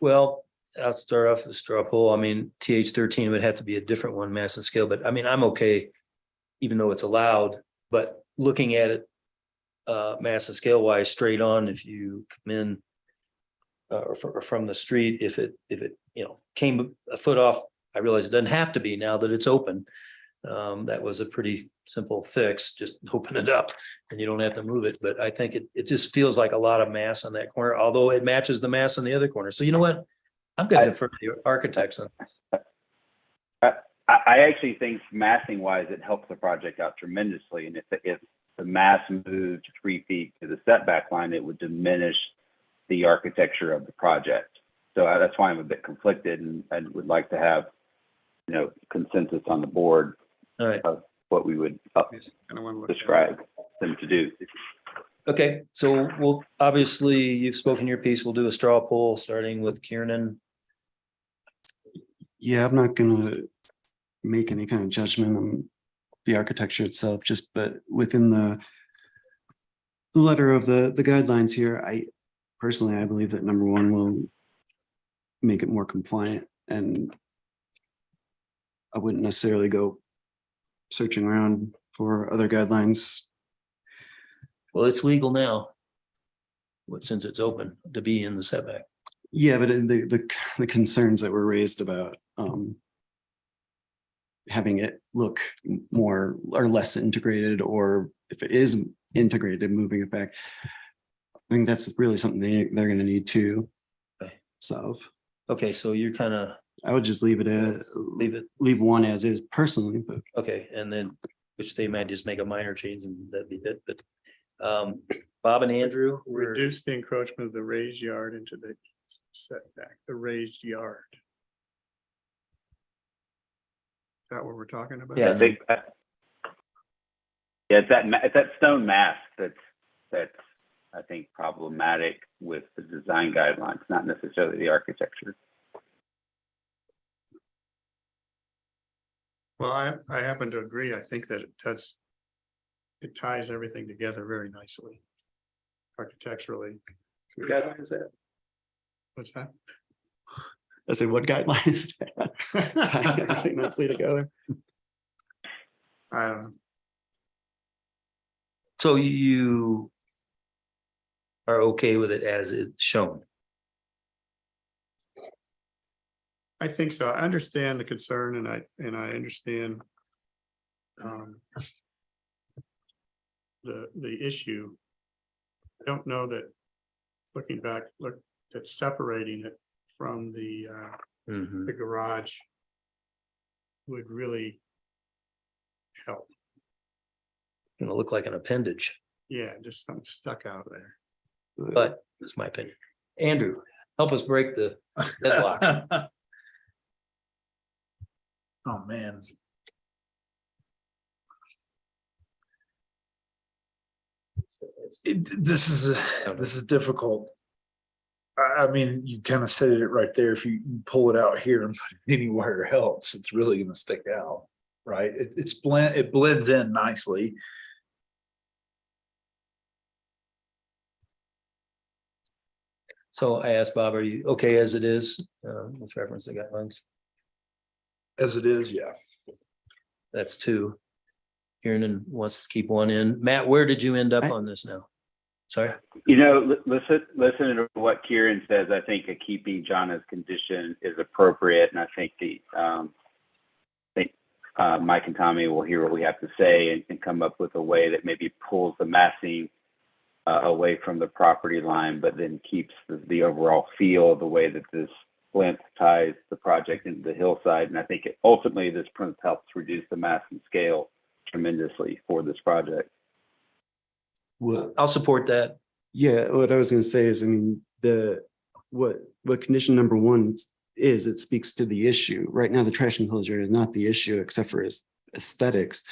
Well, I'll start off with straw poll. I mean, TH13 would have to be a different one, mass and scale, but I mean, I'm okay, even though it's allowed, but looking at it mass and scale wise, straight on, if you come in or from the street, if it came a foot off, I realize it doesn't have to be now that it's open. That was a pretty simple fix, just open it up and you don't have to move it. But I think it just feels like a lot of mass on that corner, although it matches the mass on the other corner. So you know what? I'm going to defer to the architects on this. I actually think massing wise, it helps the project out tremendously. And if the mass moved 3 feet to the setback line, it would diminish the architecture of the project. So that's why I'm a bit conflicted and would like to have, consensus on the board of what we would describe them to do. Okay, so we'll, obviously you've spoken your piece. We'll do a straw poll starting with Kiernan. Yeah, I'm not gonna make any kind of judgment on the architecture itself, but within the letter of the guidelines here, I believe that number one will make it more compliant, and I wouldn't necessarily go searching around for other guidelines. Well, it's legal now, since it's open to be in the setback. Yeah, but the concerns that were raised about having it look more or less integrated, or if it is integrated, moving it back, I think that's really something they're going to need to solve. Okay, so you're kind of, I would just leave leave one as is personally, but okay, and then which they might just make a minor change and that'd be it. But Bob and Andrew, reduce the encroachment of the raised yard into the setback, the raised yard. Is that what we're talking about? Yeah, I think it's that stone mass that's I think problematic with the design guidelines, not necessarily the architecture. Well, I happen to agree. I think that it ties everything together very nicely architecturally. what guideline is that? What's that? I said, what guideline is that? Tying everything nicely together. I don't know. so you are okay with it as it's shown? I think so. I understand the concern and I understand the issue. I don't know that looking back, that separating it from the garage would really help. Gonna look like an appendage, Yeah, just something stuck out there. but that's my opinion. Andrew, help us break the deadlock. Oh, man. This is difficult. I mean, you kind of stated it right there. If you pull it out here and put it anywhere else, it's really going to stick out, right? It blends in nicely. So I asked Bob, are you okay as it is? Let's reference the guidelines. As it is, yeah. That's 2. Kieran wants to keep 1 in. Matt, where did you end up on this now? Sorry. Listen to what Kieran says. I think keeping John's condition is appropriate, and I think Mike and Tommy will hear what we have to say and come up with a way that maybe pulls the massing away from the property line, but then keeps the overall feel of the way that this plinth ties the project into the hillside. And I think ultimately this plinth helps reduce the mass and scale tremendously for this project. Well, I'll support that. yeah, what I was gonna say is, I mean, what condition number one is, it speaks to the issue. Right now, the trash enclosure is not the issue except for aesthetics.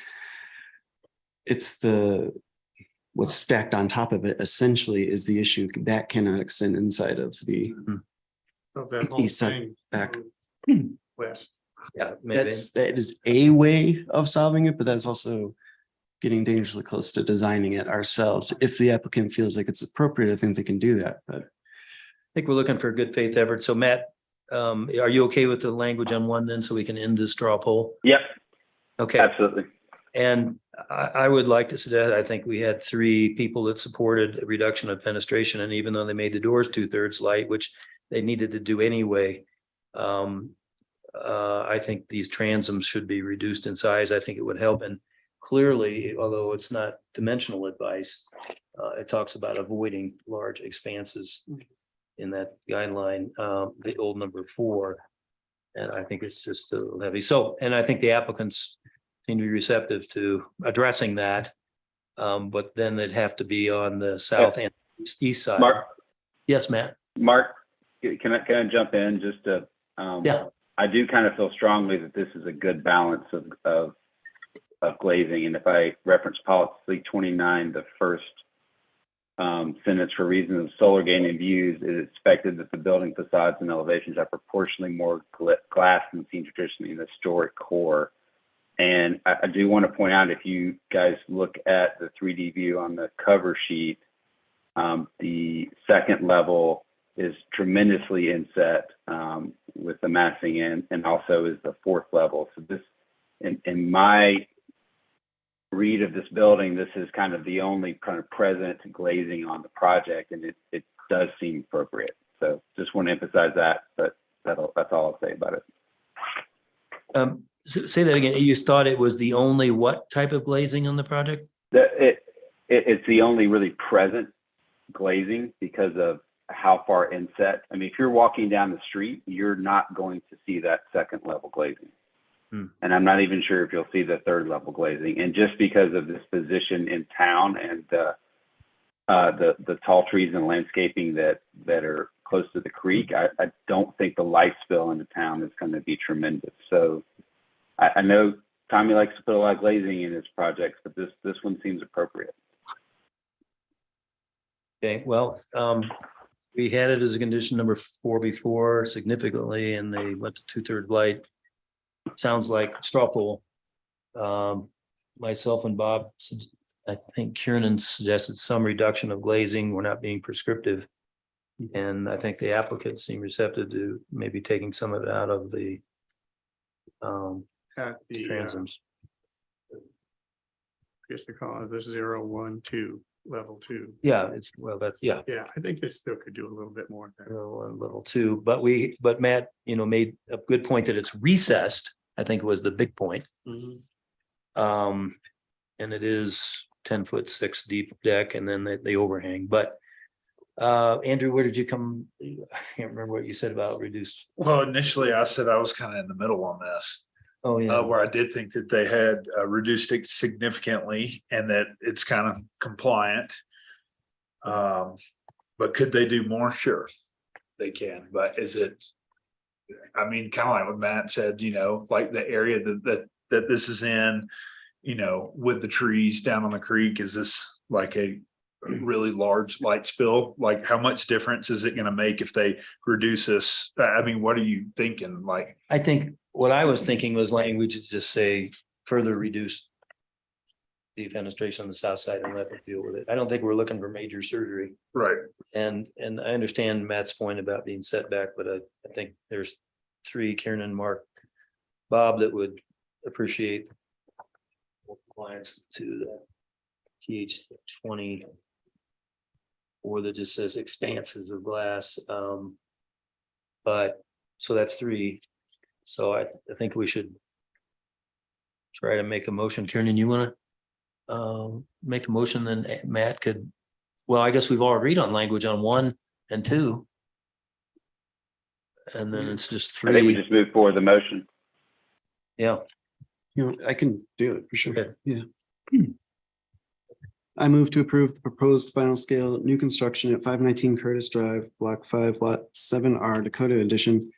It's what's stacked on top of it essentially is the issue that cannot extend inside of the Of that whole east side thing. back. West. Yeah, maybe. That is a way of solving it, but that's also getting dangerously close to designing it ourselves. If the applicant feels like it's appropriate, I think they can do that, but. I think we're looking for a good faith effort. So Matt, are you okay with the language on one then, so we can end this straw poll? Yep, Okay. absolutely. And I would like to suggest, I think we had 3 people that supported a reduction of fenestration, and even though they made the doors 2/3 light, which they needed to do anyway, I think these transoms should be reduced in size. I think it would help. And clearly, although it's not dimensional advice, it talks about avoiding large expanses in that guideline, the old number 4. And I think it's just a little heavy. So, and I think the applicants seem to be receptive to addressing that. But then they'd have to be on the south and east side. Mark, Yes, Matt. Mark, can I jump in just to, Yeah. I do kind of feel strongly that this is a good balance of glazing. And if I reference policy 29, the first sentence, for reasons of solar gain and views, it is expected that the building facades and elevations are proportionally more glass than seen traditionally in the historic core. And I do want to point out, if you guys look at the 3D view on the cover sheet, the second level is tremendously inset with the massing and also is the 4th level. So this, in my read of this building, this is kind of the only kind of present glazing on the project, and it does seem appropriate. So just want to emphasize that, but that's all I'll say about it. Say that again. You thought it was the only what type of glazing on the project? It's the only really present glazing because of how far inset. I mean, if you're walking down the street, you're not going to see that second level glazing. And I'm not even sure if you'll see the 3rd level glazing. And just because of this position in town and the tall trees and landscaping that are close to the creek, I don't think the light spill into town is going to be tremendous. So I know Tommy likes to put a lot of glazing in his projects, but this one seems appropriate. Okay, well, we had it as a condition number 4 before significantly, and they went to 2/3 light. Sounds like straw poll. Myself and Bob, I think Kiernan suggested some reduction of glazing. We're not being prescriptive. And I think the applicants seem receptive to maybe taking some of it out of the At the, transoms. I guess they call it the 0, 1, 2, level 2. Yeah, it's, well, that's, yeah. Yeah, I think they still could do a little bit more there. Level 2, but Matt, made a good point that it's recessed, I think was the big point. And it is 10'6" deep deck, and then the overhang, but Andrew, where did you come? I can't remember what you said about reduced. Well, initially I said I was kind of in the middle on this. Oh, yeah. Where I did think that they had reduced it significantly and that it's kind of compliant. But could they do more? Sure, they can. But is it, I mean, kind of like what Matt said, like the area that this is in, with the trees down on the creek, is this like a really large light spill? Like, how much difference is it going to make if they reduce this? I mean, what are you thinking? Like, I think what I was thinking was language to just say further reduce the fenestration on the south side and let them deal with it. I don't think we're looking for major surgery. right. And I understand Matt's point about being set back, but I think there's 3, Kieran, Mark, Bob, that would appreciate compliance to the TH20, or that just says expanses of glass. But so that's 3. So I think we should try to make a motion. Kieran, you want to make a motion? Then Matt could. Well, I guess we've all agreed on language on 1 and 2. And then it's just I think we three. just move forward the motion. Yeah. You know, I can do it for sure. Okay. Yeah. I move to approve the proposed final scale new construction at 519 Curtis Drive, Block 5, Lot 7R, Dakota Edition.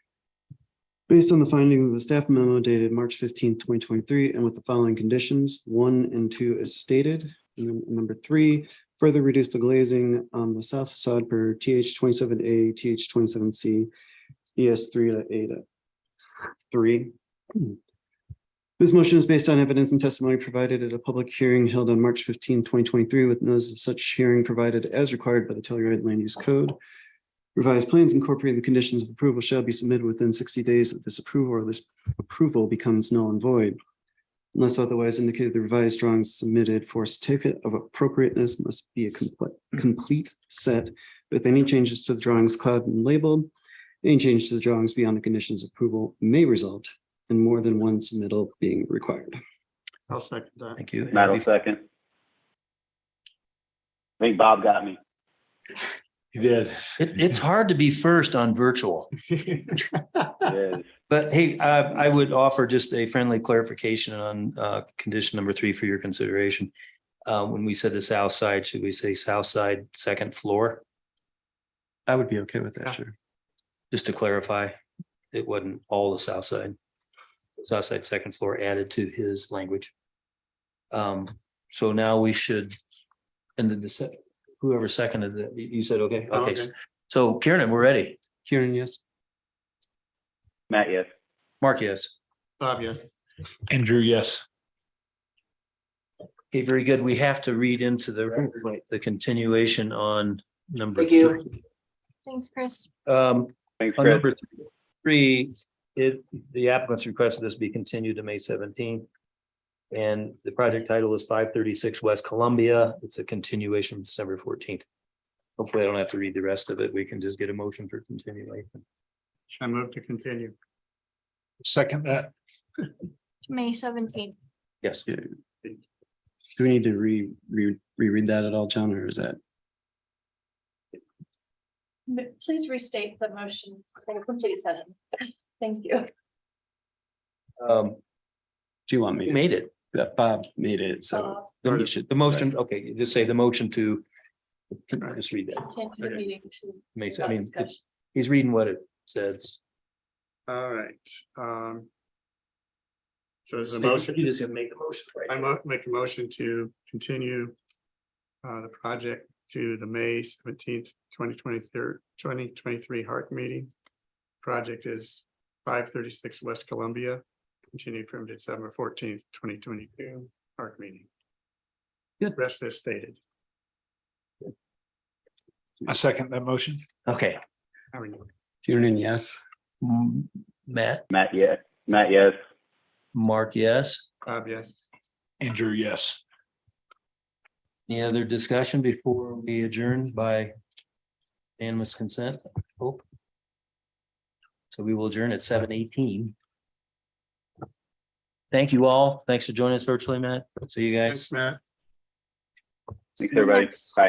Based on the findings of the staff memo dated March 15th, 2023, and with the following conditions, 1 and 2 as stated. And then number 3, further reduce the glazing on the south facade per TH 27A, TH 27C, ES 3.8.3. This motion is based on evidence and testimony provided at a public hearing held on March 15, 2023, with notice of such hearing provided as required by the Telluride Land Use Code. Revised plans incorporating the conditions of approval shall be submitted within 60 days of this approval, or this approval becomes null and void. Unless otherwise indicated, the revised drawings submitted for certificate of appropriateness must be a complete set with any changes to the drawings cloud and labeled. Any change to the drawings beyond the conditions of approval may result in more than one submittal being required. I'll second that. Thank you. Matt will second. I think Bob got me. You did. It's hard to be first on virtual. It is. But hey, I would offer just a friendly clarification on condition number 3 for your consideration. When we said the south side, should we say south side, second floor? I would be okay with that, sure. Just to clarify, it wasn't all the south side. South side, second floor added to his language. So now we should, and the whoever seconded that, you said, okay, Oh, okay. okay. So Kieran, we're ready. Kieran, yes. Matt, yes. Mark, yes. Bob, yes. Andrew, yes. Okay, very good. We have to read into the continuation on number Thank you. 3. Thanks, Chris. Thanks, On Chris. number 3, the applicants requested this be continued to May 17th. And the project title is 536 West Columbia. It's a continuation from December 14th. Hopefully I don't have to read the rest of it. We can just get a motion for continuation. I move to continue. Second that. May 17th. Yes. Do we need to reread that at all, John, or is that? Please restate the motion in a complete sentence. Thank you. Do you want me? Who made it? That Bob made it, so. The you should- the motion, okay, just say the motion to, just read that. Continue the meeting to. Makes, I without mean, discussion. he's reading what it says. All right. So there's a motion. You just gonna make the motion, right? Make a motion to continue the project to the May 17th, 2023 HARC meeting. Project is 536 West Columbia, continued from December 14th, 2022 HARC meeting. Good. Rest as stated. I second that motion. Okay. How are you? Kieran, yes. Matt, Matt, yes. Matt, yes. Mark, yes. Bob, yes. Andrew, yes. Any other discussion before we adjourn by unanimous consent? Hope. So we will adjourn at 7:18. Thank you all. Thanks for joining us virtually, Matt. See you guys. Thanks, Matt. Thanks, everybody. Bye.